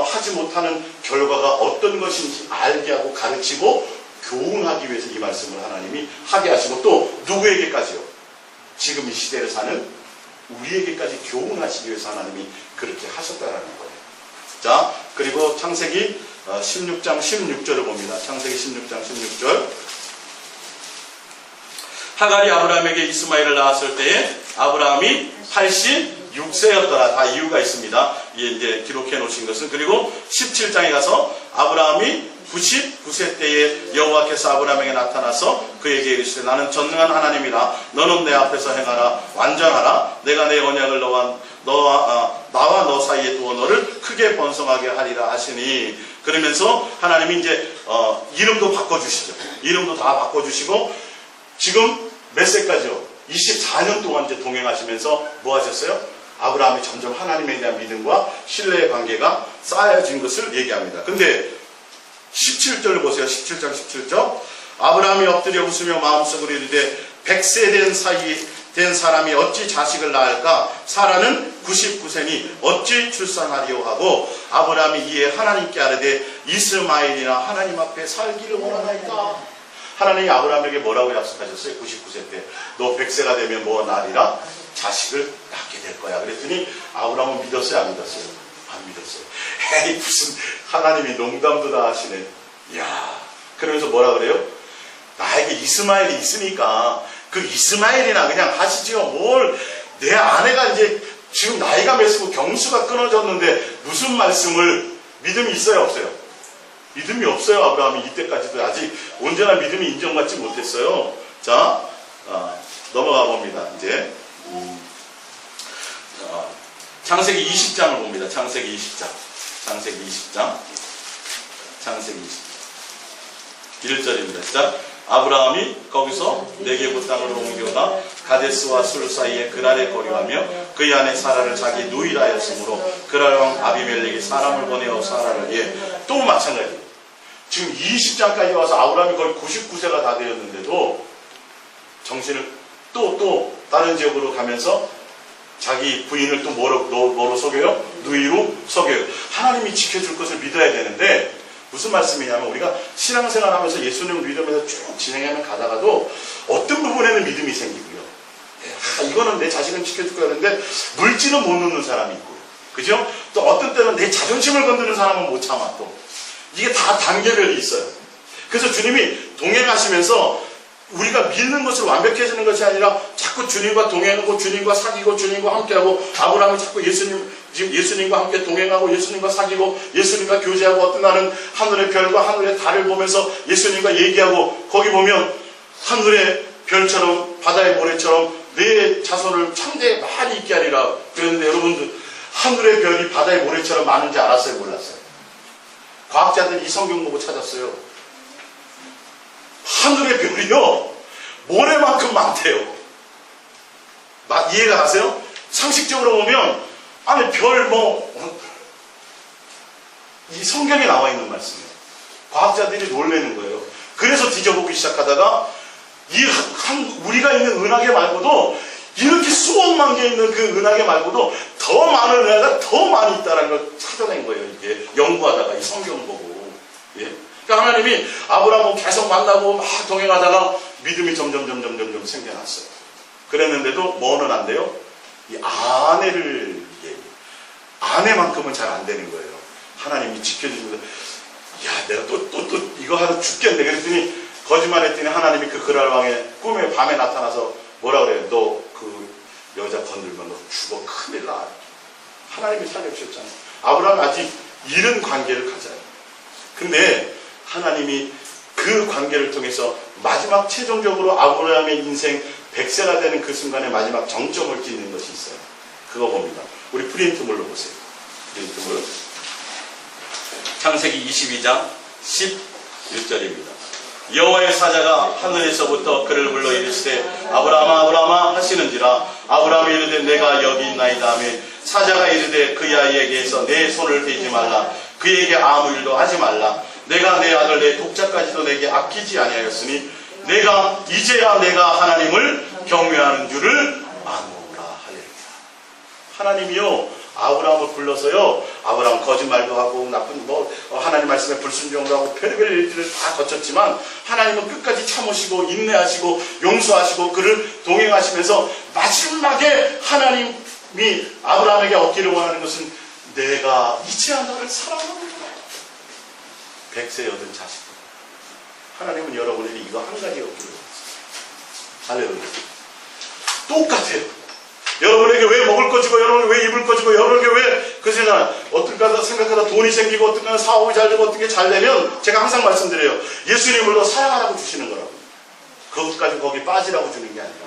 하지 못하는 결과가 어떤 것인지 알게 하고 가르치고 교훈하기 위해서 이 말씀을 하나님이 하게 하시고 또 누구에게까지요? 지금 이 시대를 사는 우리에게까지 교훈하시기 위해서 하나님이 그렇게 하셨다라는 거예요. 자, 그리고 창세기 16장 16절을 봅니다. 창세기 16장 16절. 하갈이 아브라함에게 이스마엘을 낳았을 때에 아브라함이 86세였더라. 다 이유가 있습니다. 이제 기록해 놓으신 것은. 그리고 17장에 가서 아브라함이 99세 때에 여호와께서 아브라함에게 나타나서 그에게 이르시되 나는 전능한 하나님이라 너는 내 앞에서 행하라 완전하라 내가 내 언약을 나와 너 사이에 두어 너를 크게 번성하게 하리라 하시니 그러면서 하나님이 이제 이름도 바꿔주시죠. 이름도 다 바꿔주시고 지금 몇 세까지요? 24년 동안 이제 동행하시면서 뭐 하셨어요? 아브라함이 점점 하나님에 대한 믿음과 신뢰의 관계가 쌓여진 것을 얘기합니다. 근데 17절 보세요. 17장 17절. 아브라함이 엎드려 웃으며 마음속으로 이르되 100세 된 사람이 어찌 자식을 낳을까? 사라는 99세니 어찌 출산하리요 하고 아브라함이 이에 하나님께 아뢰되 이스마엘이나 하나님 앞에 살기를 원하나이까? 하나님이 아브라함에게 뭐라고 약속하셨어요? 99세 때 너 100세가 되면 뭐 나리라? 자식을 낳게 될 거야. 그랬더니 아브라함은 믿었어요? 안 믿었어요? 안 믿었어요. 에이 무슨 하나님이 농담도 다 하시네. 이야. 그러면서 뭐라 그래요? 나에게 이스마엘이 있으니까 그 이스마엘이나 그냥 하시지요. 뭘 내 아내가 이제 지금 나이가 몇이고 경수가 끊어졌는데 무슨 말씀을 믿음이 있어요? 없어요? 믿음이 없어요. 아브라함이 이때까지도 아직 언제나 믿음이 인정받지 못했어요. 자 넘어가 봅니다. 이제 창세기 20장을 봅니다. 창세기 20장. 창세기 20장. 창세기 20장. 1절입니다. 시작. 아브라함이 거기서 네게부 땅으로 옮겨가 가데스와 술 사이에 그랄에 거류하며 그의 아내 사라를 자기 누이라였으므로 그랄 왕 아비멜렉이 사람을 보내어 사라를 또 마찬가지. 지금 20장까지 와서 아브라함이 거의 99세가 다 되었는데도 정신을 또 다른 지역으로 가면서 자기 부인을 또 뭐로 속여요? 누이로 속여요. 하나님이 지켜줄 것을 믿어야 되는데 무슨 말씀이냐면 우리가 신앙생활 하면서 예수님을 믿으면서 쭉 진행하면 가다가도 어떤 부분에는 믿음이 생기고요. 이거는 내 자식은 지켜줄 거야 하는데 물질은 못 놓는 사람이 있고요. 그죠? 또 어떤 때는 내 자존심을 건드는 사람은 못 참아 또. 이게 다 단계별이 있어요. 그래서 주님이 동행하시면서 우리가 믿는 것을 완벽해지는 것이 아니라 자꾸 주님과 동행하고 주님과 사귀고 주님과 함께하고 아브라함이 자꾸 예수님과 함께 동행하고 예수님과 사귀고 예수님과 교제하고 어떤 날은 하늘의 별과 하늘의 달을 보면서 예수님과 얘기하고 거기 보면 하늘의 별처럼 바다의 모래처럼 내 자손을 창대에 많이 있게 하리라 그랬는데 여러분들 하늘의 별이 바다의 모래처럼 많은지 알았어요? 몰랐어요? 과학자들이 이 성경 보고 찾았어요. 하늘의 별이요 모래만큼 많대요. 이해가 가세요? 상식적으로 보면 아니 별 이 성경에 나와 있는 말씀이에요. 과학자들이 놀라는 거예요. 그래서 뒤져보기 시작하다가 우리가 있는 은하계 말고도 이렇게 수억만 개 있는 그 은하계 말고도 더 많은 은혜가 더 많이 있다는 걸 찾아낸 거예요. 이게 연구하다가 이 성경 보고. 예? 그러니까 하나님이 아브라함을 계속 만나고 막 동행하다가 믿음이 점점 생겨났어요. 그랬는데도 뭐는 안 돼요? 이 아내를, 아내만큼은 잘 안 되는 거예요. 하나님이 지켜주면서, 야, 내가 또 이거 하다 죽겠네. 그랬더니, 거짓말했더니 하나님이 그 그랄왕의 꿈에 밤에 나타나서 뭐라 그래요? 너 그 여자 건들면 너 죽어. 큰일 나. 하나님이 살려주셨잖아요. 아브라함이 아직 이른 관계를 가져요. 근데 하나님이 그 관계를 통해서 마지막 최종적으로 아브라함의 인생 100세가 되는 그 순간에 마지막 정점을 찍는 것이 있어요. 그거 봅니다. 우리 프린트물로 보세요. 프린트물. 창세기 22장 11절입니다. 여호와의 사자가 하늘에서부터 그를 불러 이르시되 아브라함아 아브라함아 하시는지라 아브라함이 이르되 내가 여기 있나이다 하며 사자가 이르되 그 아이에게서 내 손을 대지 말라 그에게 아무 일도 하지 말라 내가 내 아들 내 독자까지도 내게 아끼지 아니하였으니 내가 이제야 내가 하나님을 경외하는 줄을 아노라 하리라. 하나님이요 아브라함을 불러서요 아브라함 거짓말도 하고 나쁜 하나님 말씀에 불순종도 하고 별의별 일들을 다 거쳤지만 하나님은 끝까지 참으시고 인내하시고 용서하시고 그를 동행하시면서 마지막에 하나님이 아브라함에게 얻기를 원하는 것은 내가 이제야 너를 사랑하는구나. 100세 얻은 자식. 하나님은 여러분에게 이거 한 가지 얻기를 원하세요. 할렐루야. 똑같아요. 여러분에게 왜 먹을 거 주고 여러분에게 왜 입을 거 주고 여러분에게 왜 그 세상 어떤가 생각하다 돈이 생기고 어떤가 사업이 잘 되고 어떤 게 잘 되면 제가 항상 말씀드려요. 예수님을 더 사랑하라고 주시는 거라고. 그것까지 거기 빠지라고 주는 게 아니라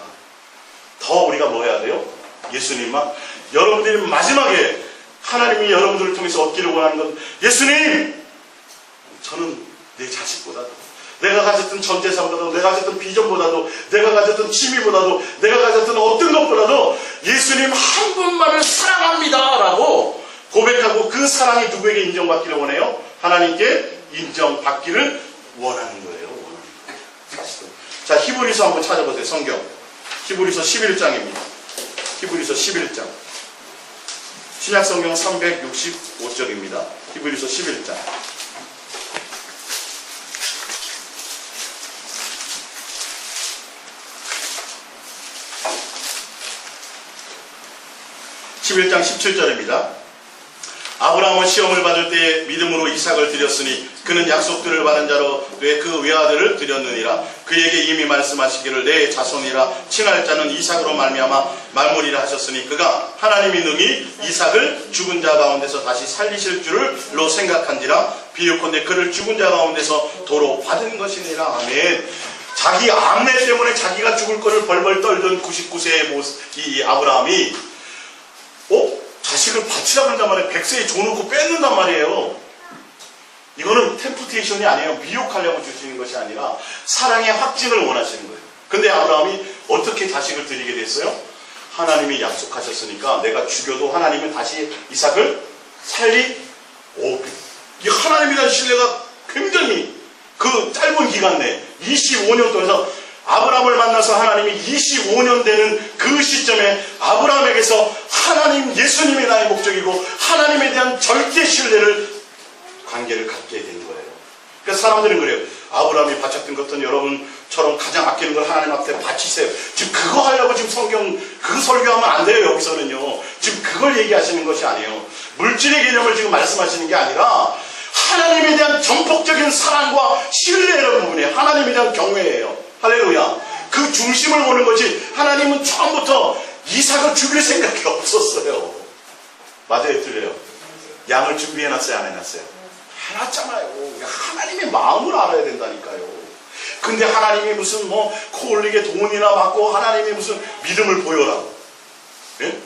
더 우리가 뭐 해야 돼요? 예수님만 여러분들이 마지막에 하나님이 여러분들을 통해서 얻기를 원하는 건 예수님 저는 내 자식보다도 내가 가졌던 전 재산보다도 내가 가졌던 비전보다도 내가 가졌던 취미보다도 내가 가졌던 어떤 것보다도 예수님 한 분만을 사랑합니다 라고 고백하고 그 사랑이 누구에게 인정받기를 원해요? 하나님께 인정받기를 원하는 거예요. 사실은. 자, 히브리서 한번 찾아보세요. 성경 히브리서 11장입니다. 히브리서 11장 신약성경 365쪽입니다. 히브리서 11장 11장 17절입니다. 아브라함은 시험을 받을 때에 믿음으로 이삭을 드렸으니 그는 약속들을 받은 자로 그 외아들을 드렸느니라. 그에게 이미 말씀하시기를 내 자손이라 칭할 자는 이삭으로 말미암아 말물이라 하셨으니 그가 하나님이 능히 이삭을 죽은 자 가운데서 다시 살리실 줄로 생각한지라. 비유컨대 그를 죽은 자 가운데서 도로 받은 것이니라. 아멘. 자기 암내 때문에 자기가 죽을 거를 벌벌 떨던 99세의 이 아브라함이 자식을 바치라고 한단 말이에요. 100세에 줘놓고 뺏는단 말이에요. 이거는 템프테이션이 아니에요. 미혹하려고 주시는 것이 아니라 사랑의 확증을 원하시는 거예요. 근데 아브라함이 어떻게 자식을 드리게 됐어요? 하나님이 약속하셨으니까 내가 죽여도 하나님은 다시 이삭을 이 하나님에 대한 신뢰가 굉장히 그 짧은 기간 내에 25년 동안에서 아브라함을 만나서 하나님이 25년 되는 그 시점에 아브라함에게서 하나님 예수님이 나의 목적이고 하나님에 대한 절대 신뢰를 관계를 갖게 된 거예요. 그래서 사람들은 그래요. 아브라함이 바쳤던 것은 여러분처럼 가장 아끼는 걸 하나님 앞에 바치세요. 지금 그거 하려고 지금 성경 그 설교하면 안 돼요. 여기서는요. 지금 그걸 얘기하시는 것이 아니에요. 물질의 개념을 지금 말씀하시는 게 아니라 하나님에 대한 전폭적인 사랑과 신뢰라는 부분에 하나님에 대한 경외예요. 할렐루야. 그 중심을 보는 거지. 하나님은 처음부터 이삭을 죽일 생각이 없었어요. 맞아요, 틀려요? 양을 준비해놨어요, 안 해놨어요? 해놨잖아요. 하나님의 마음을 알아야 된다니까요. 근데 하나님이 무슨 코 올리게 돈이나 받고 하나님이 무슨 믿음을 보여라. 예?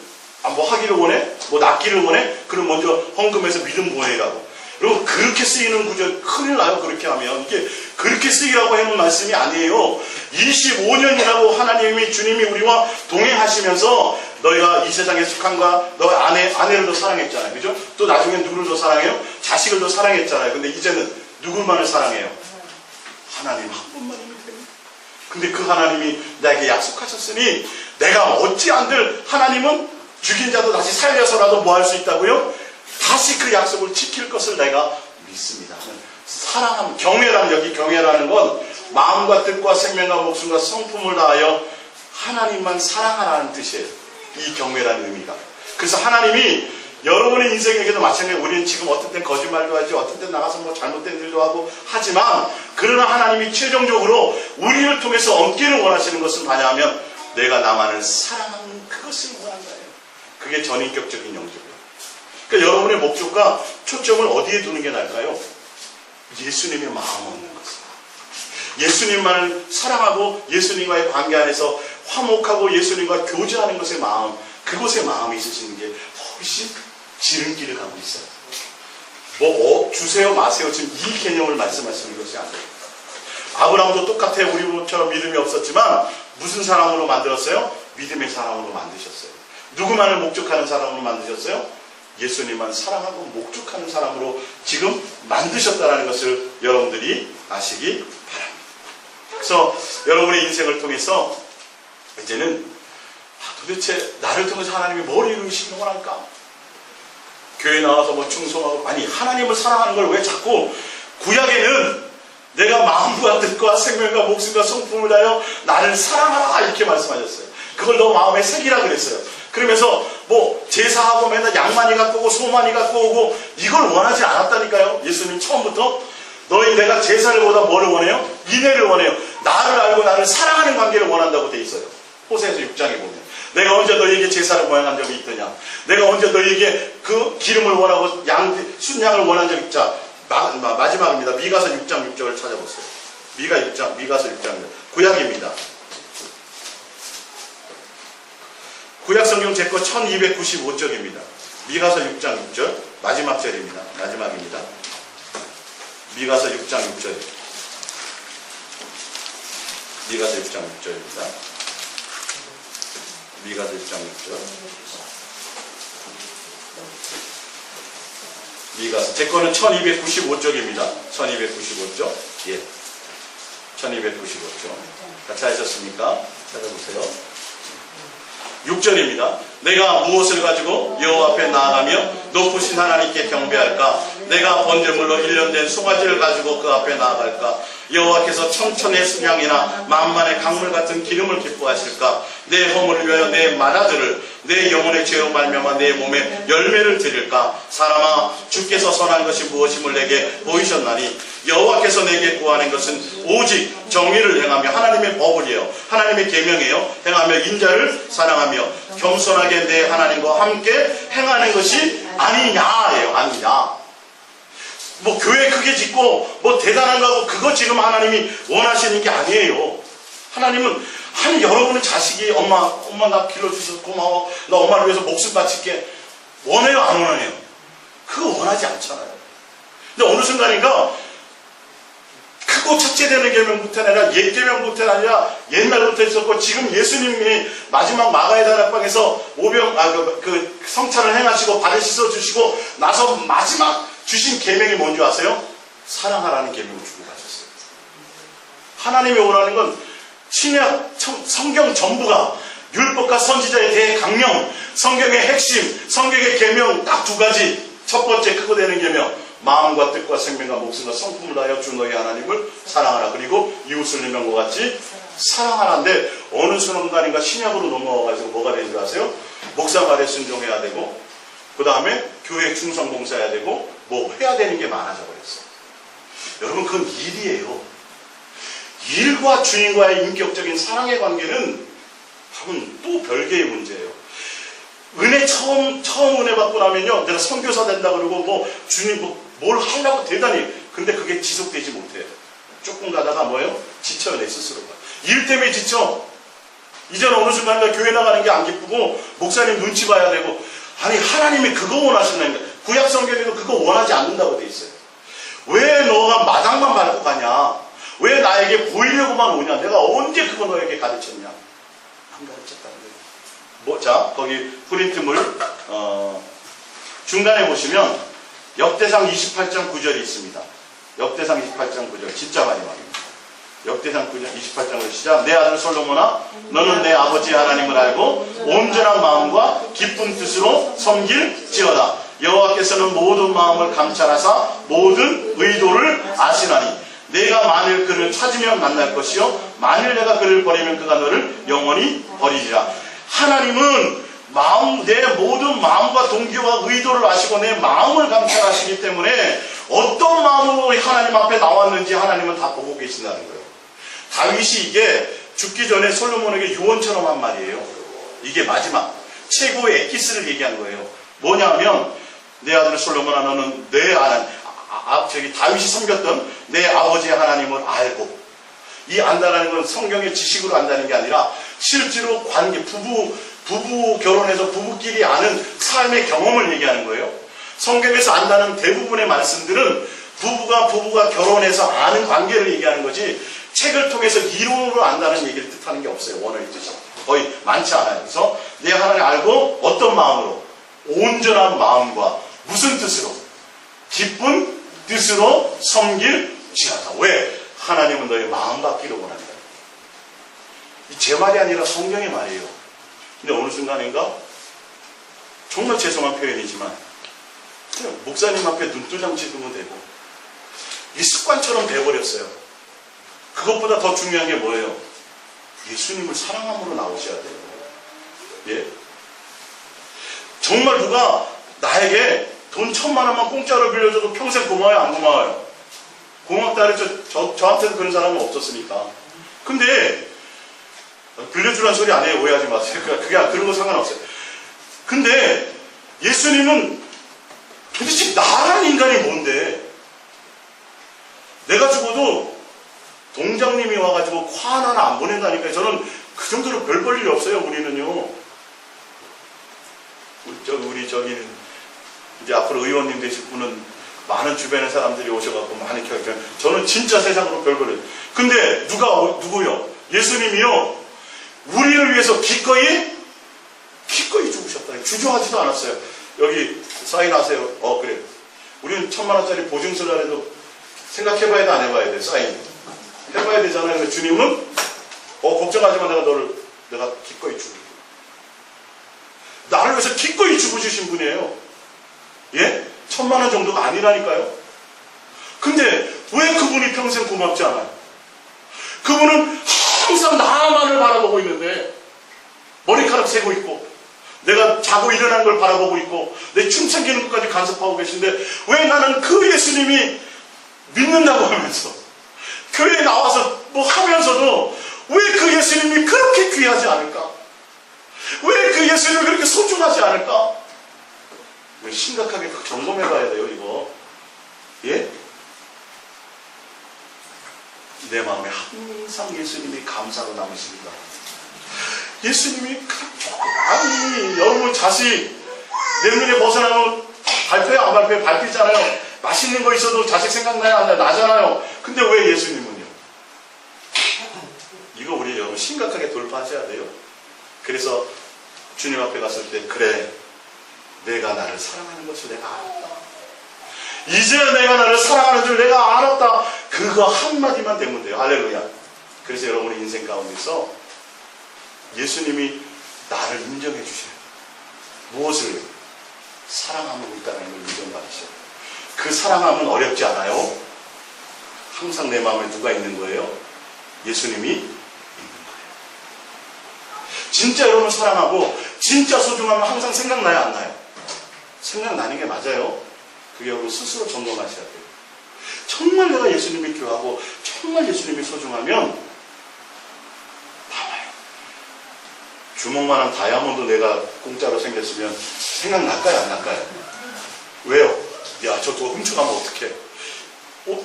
뭐 하기를 원해? 뭐 낫기를 원해? 그럼 먼저 헌금해서 믿음 보내라고. 여러분 그렇게 쓰이는 구절 큰일 나요. 그렇게 하면 이게 그렇게 쓰이라고 해놓은 말씀이 아니에요. 25년이라고 하나님이 주님이 우리와 동행하시면서 너희가 이 세상에 속한가 너 아내를 더 사랑했잖아요. 그죠? 또 나중에 누구를 더 사랑해요? 자식을 더 사랑했잖아요. 근데 이제는 누구만을 사랑해요? 하나님 한 분만이면 됩니다. 근데 그 하나님이 나에게 약속하셨으니 내가 어찌 안들 하나님은 죽인 자도 다시 살려서라도 뭐 할 수 있다고요? 다시 그 약속을 지킬 것을 내가 믿습니다. 사랑함, 경외란, 여기 경외라는 건 마음과 뜻과 생명과 목숨과 성품을 다하여 하나님만 사랑하라는 뜻이에요. 이 경외라는 의미가. 그래서 하나님이 여러분의 인생에게도 마찬가지로 우리는 지금 어떤 땐 거짓말도 하지, 어떤 땐 나가서 뭐 잘못된 일도 하고 하지만, 그러나 하나님이 최종적으로 우리를 통해서 얻기를 원하시는 것은 뭐냐면 내가 나만을 사랑하는 그것을 원하는 거예요. 그게 전인격적인 영적이에요. 그러니까 여러분의 목적과 초점을 어디에 두는 게 나을까요? 예수님의 마음 얻는 것입니다. 예수님만을 사랑하고 예수님과의 관계 안에서 화목하고 예수님과 교제하는 것의 마음, 그곳에 마음이 있으시는 게 훨씬 지름길을 가고 있어요. 주세요 마세요 지금 이 개념을 말씀하시는 것이 아니에요. 아브라함도 똑같아요. 우리처럼 믿음이 없었지만 무슨 사람으로 만들었어요? 믿음의 사람으로 만드셨어요. 누구만을 목적하는 사람으로 만드셨어요? 예수님만 사랑하고 목적하는 사람으로 지금 만드셨다는 것을 여러분들이 아시기 바랍니다. 그래서 여러분의 인생을 통해서 이제는 도대체 나를 통해서 하나님이 뭘 이루시는 거랄까? 교회 나와서 뭐 충성하고, 아니 하나님을 사랑하는 걸 왜 자꾸 구약에는 내가 마음과 뜻과 생명과 목숨과 성품을 다하여 나를 사랑하라 이렇게 말씀하셨어요. 그걸 너 마음에 새기라 그랬어요. 그러면서 뭐 제사하고 맨날 양 많이 갖고 오고 소 많이 갖고 오고 이걸 원하지 않았다니까요. 예수님 처음부터 너희 내가 제사를 보다 뭐를 원해요? 인애를 원해요. 나를 알고 나를 사랑하는 관계를 원한다고 돼 있어요. 호세아서 6장에 보면 내가 언제 너희에게 제사를 모양한 적이 있더냐, 내가 언제 너희에게 그 기름을 원하고 순양을 원한 적이 있자. 마지막입니다. 미가서 6장 6절을 찾아보세요. 미가서 6장 구약입니다. 구약 성경 제 거 1295쪽입니다. 미가서 6장 6절 마지막 절입니다. 마지막입니다. 미가서 6장 6절. 미가서 6장 6절입니다. 미가서 6장 6절. 미가서 제 거는 1295쪽입니다. 1295쪽. 예. 1295쪽. 같이 하셨습니까? 찾아보세요. 6절입니다. 내가 무엇을 가지고 여호와 앞에 나아가며 높으신 하나님께 경배할까? 내가 번제물로 1년 된 송아지를 가지고 그 앞에 나아갈까? 여호와께서 청천의 순양이나 만만의 강물 같은 기름을 기뻐하실까? 내 허물을 위하여 내 맏아들을, 내 영혼의 죄로 말미암아 내 몸에 열매를 드릴까? 사람아, 주께서 선한 것이 무엇임을 내게 보이셨나니 여호와께서 내게 구하는 것은 오직 정의를 행하며 하나님의 법을이요 하나님의 계명이요 행하며 인자를 사랑하며 겸손하게 내 하나님과 함께 행하는 것이 아니냐예요. 아니냐. 뭐 교회 크게 짓고 뭐 대단한 거 하고 그거 지금 하나님이 원하시는 게 아니에요. 하나님은 여러분의 자식이 엄마 나 길러주셔서 고마워, 나 엄마를 위해서 목숨 바칠게 원해요 안 원해요? 그거 원하지 않잖아요. 근데 어느 순간인가 크고 첫째 되는 계명부터는 아니라 옛 계명부터는 아니라 옛날부터 있었고 지금 예수님이 마지막 마가의 다락방에서 그 성찬을 행하시고 발을 씻어주시고 나서 마지막 주신 계명이 뭔지 아세요? 사랑하라는 계명을 주고 가셨어요. 하나님이 원하는 건 신약 성경 전부가 율법과 선지자의 대강령, 성경의 핵심, 성경의 계명 딱 두 가지. 첫 번째 크고 되는 계명, 마음과 뜻과 생명과 목숨과 성품을 다하여 주 너희 하나님을 사랑하라. 그리고 이웃을 내 명과 같이 사랑하라인데 어느 순간인가 신약으로 넘어가가지고 뭐가 되는 줄 아세요? 목사 말에 순종해야 되고 그 다음에 교회 충성 봉사해야 되고 뭐 해야 되는 게 많아져 버렸어요. 여러분 그건 일이에요. 일과 주인과의 인격적인 사랑의 관계는 다른 또 별개의 문제예요. 은혜 처음 은혜 받고 나면요, 내가 선교사 된다 그러고 뭐 주님 뭘 하려고 대단히, 근데 그게 지속되지 못해요. 조금 가다가 뭐예요? 지쳐요. 내 스스로가 일 때문에 지쳐. 이제는 어느 순간에 교회 나가는 게 안 기쁘고 목사님 눈치 봐야 되고. 아니 하나님이 그거 원하신다는 거예요. 구약 성경에도 그거 원하지 않는다고 돼 있어요. 왜 너가 마당만 밟고 가냐? 왜 나에게 보이려고만 오냐? 내가 언제 그거 너에게 가르쳤냐? 안 가르쳤다는 거예요. 자, 거기 프린트물 중간에 보시면 역대상 28장 9절이 있습니다. 역대상 28장 9절 진짜 마지막입니다. 역대상 9장 28장으로 시작. 내 아들 솔로몬아, 너는 내 아버지 하나님을 알고 온전한 마음과 기쁜 뜻으로 섬길지어다. 여호와께서는 모든 마음을 감찰하사 모든 의도를 아시나니 내가 만일 그를 찾으면 만날 것이요 만일 내가 그를 버리면 그가 너를 영원히 버리리라. 하나님은 내 모든 마음과 동기와 의도를 아시고 내 마음을 감찰하시기 때문에 어떤 마음으로 하나님 앞에 나왔는지 하나님은 다 보고 계신다는 거예요. 다윗이 이게 죽기 전에 솔로몬에게 유언처럼 한 말이에요. 이게 마지막 최고의 엑기스를 얘기한 거예요. 뭐냐면 내 아들 솔로몬아, 너는 내 다윗이 섬겼던 내 아버지 하나님을 알고, 이 안다라는 건 성경의 지식으로 안다는 게 아니라 실제로 관계, 부부 결혼해서 부부끼리 아는 삶의 경험을 얘기하는 거예요. 성경에서 안다는 대부분의 말씀들은 부부가 결혼해서 아는 관계를 얘기하는 거지, 책을 통해서 이론으로 안다는 얘기를 뜻하는 게 없어요. 원어의 뜻이 거의 많지 않아요. 그래서 내 하나님 알고 어떤 마음으로, 온전한 마음과 무슨 뜻으로, 기쁜 뜻으로 섬길지어다. 왜? 하나님은 너의 마음 받기를 원한다. 제 말이 아니라 성경의 말이에요. 근데 어느 순간인가 정말 죄송한 표현이지만 그냥 목사님 앞에 눈두장 찍으면 되고 이 습관처럼 돼버렸어요. 그것보다 더 중요한 게 뭐예요? 예수님을 사랑함으로 나오셔야 돼요. 예? 정말 누가 나에게 돈 1,000만 원만 공짜로 빌려줘도 평생 고마워요, 안 고마워요? 고맙다 그랬죠. 저한테는 그런 사람은 없었으니까. 근데 빌려주라는 소리 안 해요. 오해하지 마세요. 그런 거 상관없어요. 근데 예수님은 도대체 나란 인간이 뭔데? 내가 죽어도 동장님이 와가지고 화 하나 안 보낸다니까요. 저는 그 정도로 별 볼 일이 없어요. 우리는요. 우리 이제 앞으로 의원님 되실 분은 많은 주변의 사람들이 오셔갖고 많이 켜요. 저는 진짜 세상으로 별 볼일. 근데 누구요? 예수님이요. 우리를 위해서 기꺼이 죽으셨다. 주저하지도 않았어요. 여기 사인하세요. 그래. 우리는 1,000만 원짜리 보증서라 해도 생각해봐야 돼, 안 해봐야 돼? 사인 해봐야 되잖아요. 근데 주님은 걱정하지 마. 내가 기꺼이 죽을게. 나를 위해서 기꺼이 죽어주신 분이에요. 예? 1,000만 원 정도가 아니라니까요. 근데 왜 그분이 평생 고맙지 않아요? 그분은 항상 나만을 바라보고 있는데, 머리카락 세고 있고, 내가 자고 일어난 걸 바라보고 있고, 내 춤 생기는 것까지 간섭하고 계신데, 왜 나는 그 예수님이 믿는다고 하면서, 교회에 나와서 뭐 하면서도, 왜 그 예수님이 그렇게 귀하지 않을까? 왜 그 예수님이 그렇게 소중하지 않을까? 심각하게 점검해 봐야 돼요, 이거. 예? 내 마음에 항상 예수님이 감사로 남으십니다. 예수님이 여러분 자식 내 눈에 벗어나면 발표해 안 발표해? 밟히잖아요. 맛있는 거 있어도 자식 생각나요 안 나요? 나잖아요. 근데 왜 예수님은요? 이거 우리 여러분 심각하게 돌파하셔야 돼요. 그래서 주님 앞에 갔을 때, 그래, 내가 나를 사랑하는 것을 내가 알았다. 이제 내가 나를 사랑하는 줄 내가 알았다. 그거 한마디만 되면 돼요. 할렐루야. 그래서 여러분의 인생 가운데서 예수님이 나를 인정해 주셔야 돼요. 무엇을? 사랑함으로 있다는 걸 인정받으셔야 돼요. 그 사랑함은 어렵지 않아요. 항상 내 마음에 누가 있는 거예요? 예수님이 있는 거예요. 진짜 여러분 사랑하고 진짜 소중하면 항상 생각나요, 안 나요? 생각나는 게 맞아요. 그게 여러분 스스로 점검하셔야 돼요. 정말 내가 예수님이 귀하고 정말 예수님이 소중하면 나와요. 주먹만한 다이아몬드 내가 공짜로 생겼으면 생각날까요, 안 날까요? 왜요? 야, 저 그거 훔쳐가면 어떡해?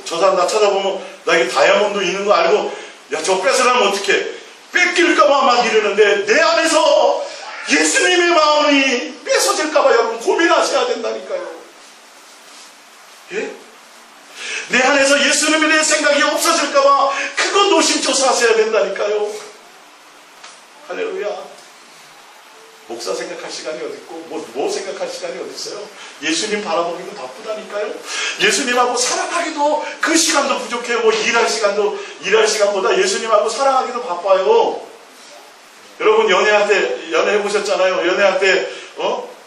저 사람 나 찾아보면 나 이게 다이아몬드 있는 거 알고, 야, 저 뺏으려면 어떡해? 뺏길까봐 막 이러는데 내 안에서 예수님의 마음이 뺏어질까봐 여러분 고민하셔야 된다니까요. 예? 내 안에서 예수님에 대한 생각이 없어질까봐 그거 노심초사하셔야 된다니까요. 할렐루야. 목사 생각할 시간이 어디 있고 뭐 생각할 시간이 어디 있어요? 예수님 바라보기도 바쁘다니까요. 예수님하고 사랑하기도 그 시간도 부족해요. 뭐 일할 시간보다 예수님하고 사랑하기도 바빠요. 여러분 연애할 때 연애해 보셨잖아요. 연애할 때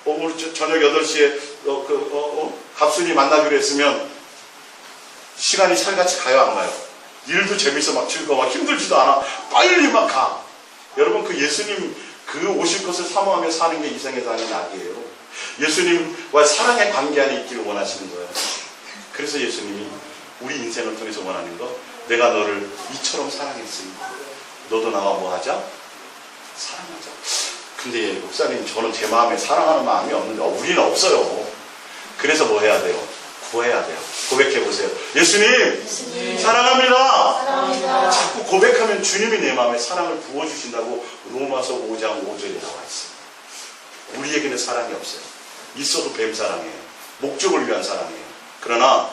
오늘 저녁 8시에 갑순이 만나기로 했으면 시간이 살같이 가요, 안 가요? 일도 재밌어 막 즐거워 막 힘들지도 않아. 빨리 막 가. 여러분 그 예수님 그 오실 것을 사모하며 사는 게 이생에 사는 낙이에요. 예수님과 사랑의 관계 안에 있기를 원하시는 거예요. 그래서 예수님이 우리 인생을 통해서 원하는 거, 내가 너를 이처럼 사랑했으니 너도 나와 뭐 하자? 사랑하자. 근데 목사님 저는 제 마음에 사랑하는 마음이 없는데 우리는 없어요. 그래서 뭐 해야 돼요? 구해야 돼요. 고백해 보세요. 예수님 사랑합니다. 자꾸 고백하면 주님이 내 마음에 사랑을 부어주신다고 로마서 5장 5절에 나와 있어요. 우리에게는 사랑이 없어요. 있어도 뱀 사랑이에요. 목적을 위한 사랑이에요. 그러나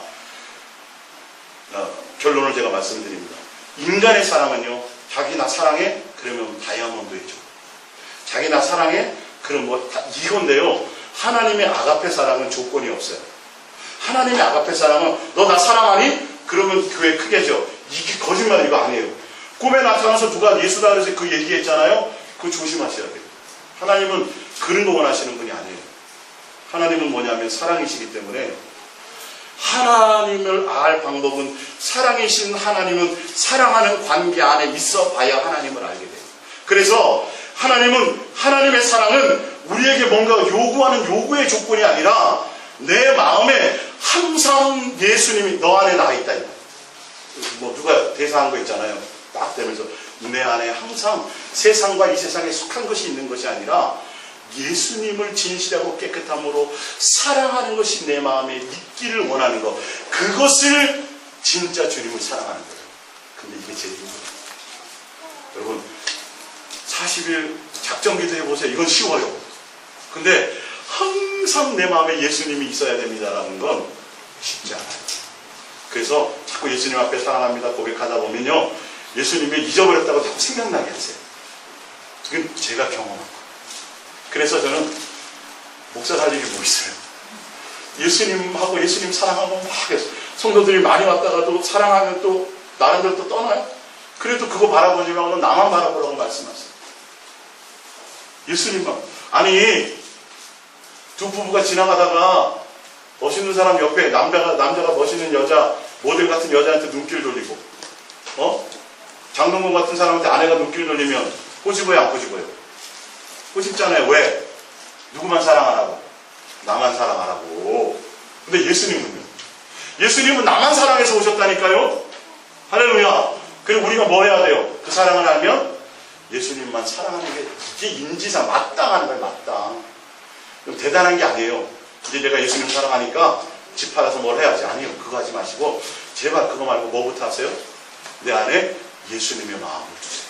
결론을 제가 말씀드립니다. 인간의 사랑은요, 자기 나 사랑해? 그러면 다이아몬드 해줘. 자기 나 사랑해? 그럼 뭐 이건데요. 하나님의 아가페 사랑은 조건이 없어요. 하나님의 아가페 사랑은 너 나 사랑하니? 그러면 교회 크게 져. 이게 거짓말 이거 아니에요. 꿈에 나타나서 누가 예수다 그래서 그 얘기했잖아요. 그거 조심하셔야 돼요. 하나님은 그런 거 원하시는 분이 아니에요. 하나님은 뭐냐면 사랑이시기 때문에 하나님을 알 방법은 사랑이신 하나님은 사랑하는 관계 안에 있어 봐야 하나님을 알게 돼요. 그래서 하나님은 하나님의 사랑은 우리에게 뭔가 요구하는 요구의 조건이 아니라 내 마음에 항상 예수님이 너 안에 나 있다. 뭐 누가 대사한 거 있잖아요. 딱 되면서 내 안에 항상 세상과 이 세상에 속한 것이 있는 것이 아니라 예수님을 진실하고 깨끗함으로 사랑하는 것이 내 마음에 있기를 원하는 것. 그것을 진짜 주님을 사랑하는 거예요. 근데 이게 제일 힘들어요. 여러분 40일 작정기도 해보세요. 이건 쉬워요. 근데 항상 내 마음에 예수님이 있어야 됩니다라는 건 쉽지 않아요. 그래서 자꾸 예수님 앞에 사랑합니다 고백하다 보면요, 예수님이 잊어버렸다고 자꾸 생각나게 하세요. 그건 제가 경험한 거예요. 그래서 저는 목사 할 일이 뭐 있어요? 예수님하고 예수님 사랑하고 막 해서 성도들이 많이 왔다가도 사랑하면 또 나름대로 또 떠나요. 그래도 그거 바라보지 말고 나만 바라보라고 말씀하세요. 예수님만. 아니 두 부부가 지나가다가 멋있는 사람 옆에 남자가 멋있는 여자, 모델 같은 여자한테 눈길 돌리고, 장동건 같은 사람한테 아내가 눈길 돌리면 꼬집어요, 안 꼬집어요? 꼬집잖아요. 왜? 누구만 사랑하라고? 나만 사랑하라고. 근데 예수님은요? 예수님은 나만 사랑해서 오셨다니까요? 할렐루야. 그리고 우리가 뭐 해야 돼요? 그 사랑을 알면 예수님만 사랑하는 게 이게 인지상 마땅한 거예요, 마땅. 대단한 게 아니에요. 이제 내가 예수님 사랑하니까 집 팔아서 뭘 해야지. 아니요. 그거 하지 마시고 제발 그거 말고 뭐부터 하세요? 내 안에 예수님의 마음을 주세요.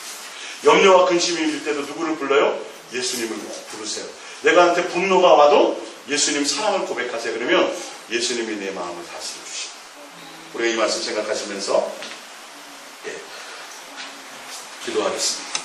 염려와 근심이 일 때도 누구를 불러요? 예수님을 부르세요. 내가 한테 분노가 와도 예수님 사랑을 고백하세요. 그러면 예수님이 내 마음을 다스려 주시고. 우리가 이 말씀 생각하시면서 기도하겠습니다.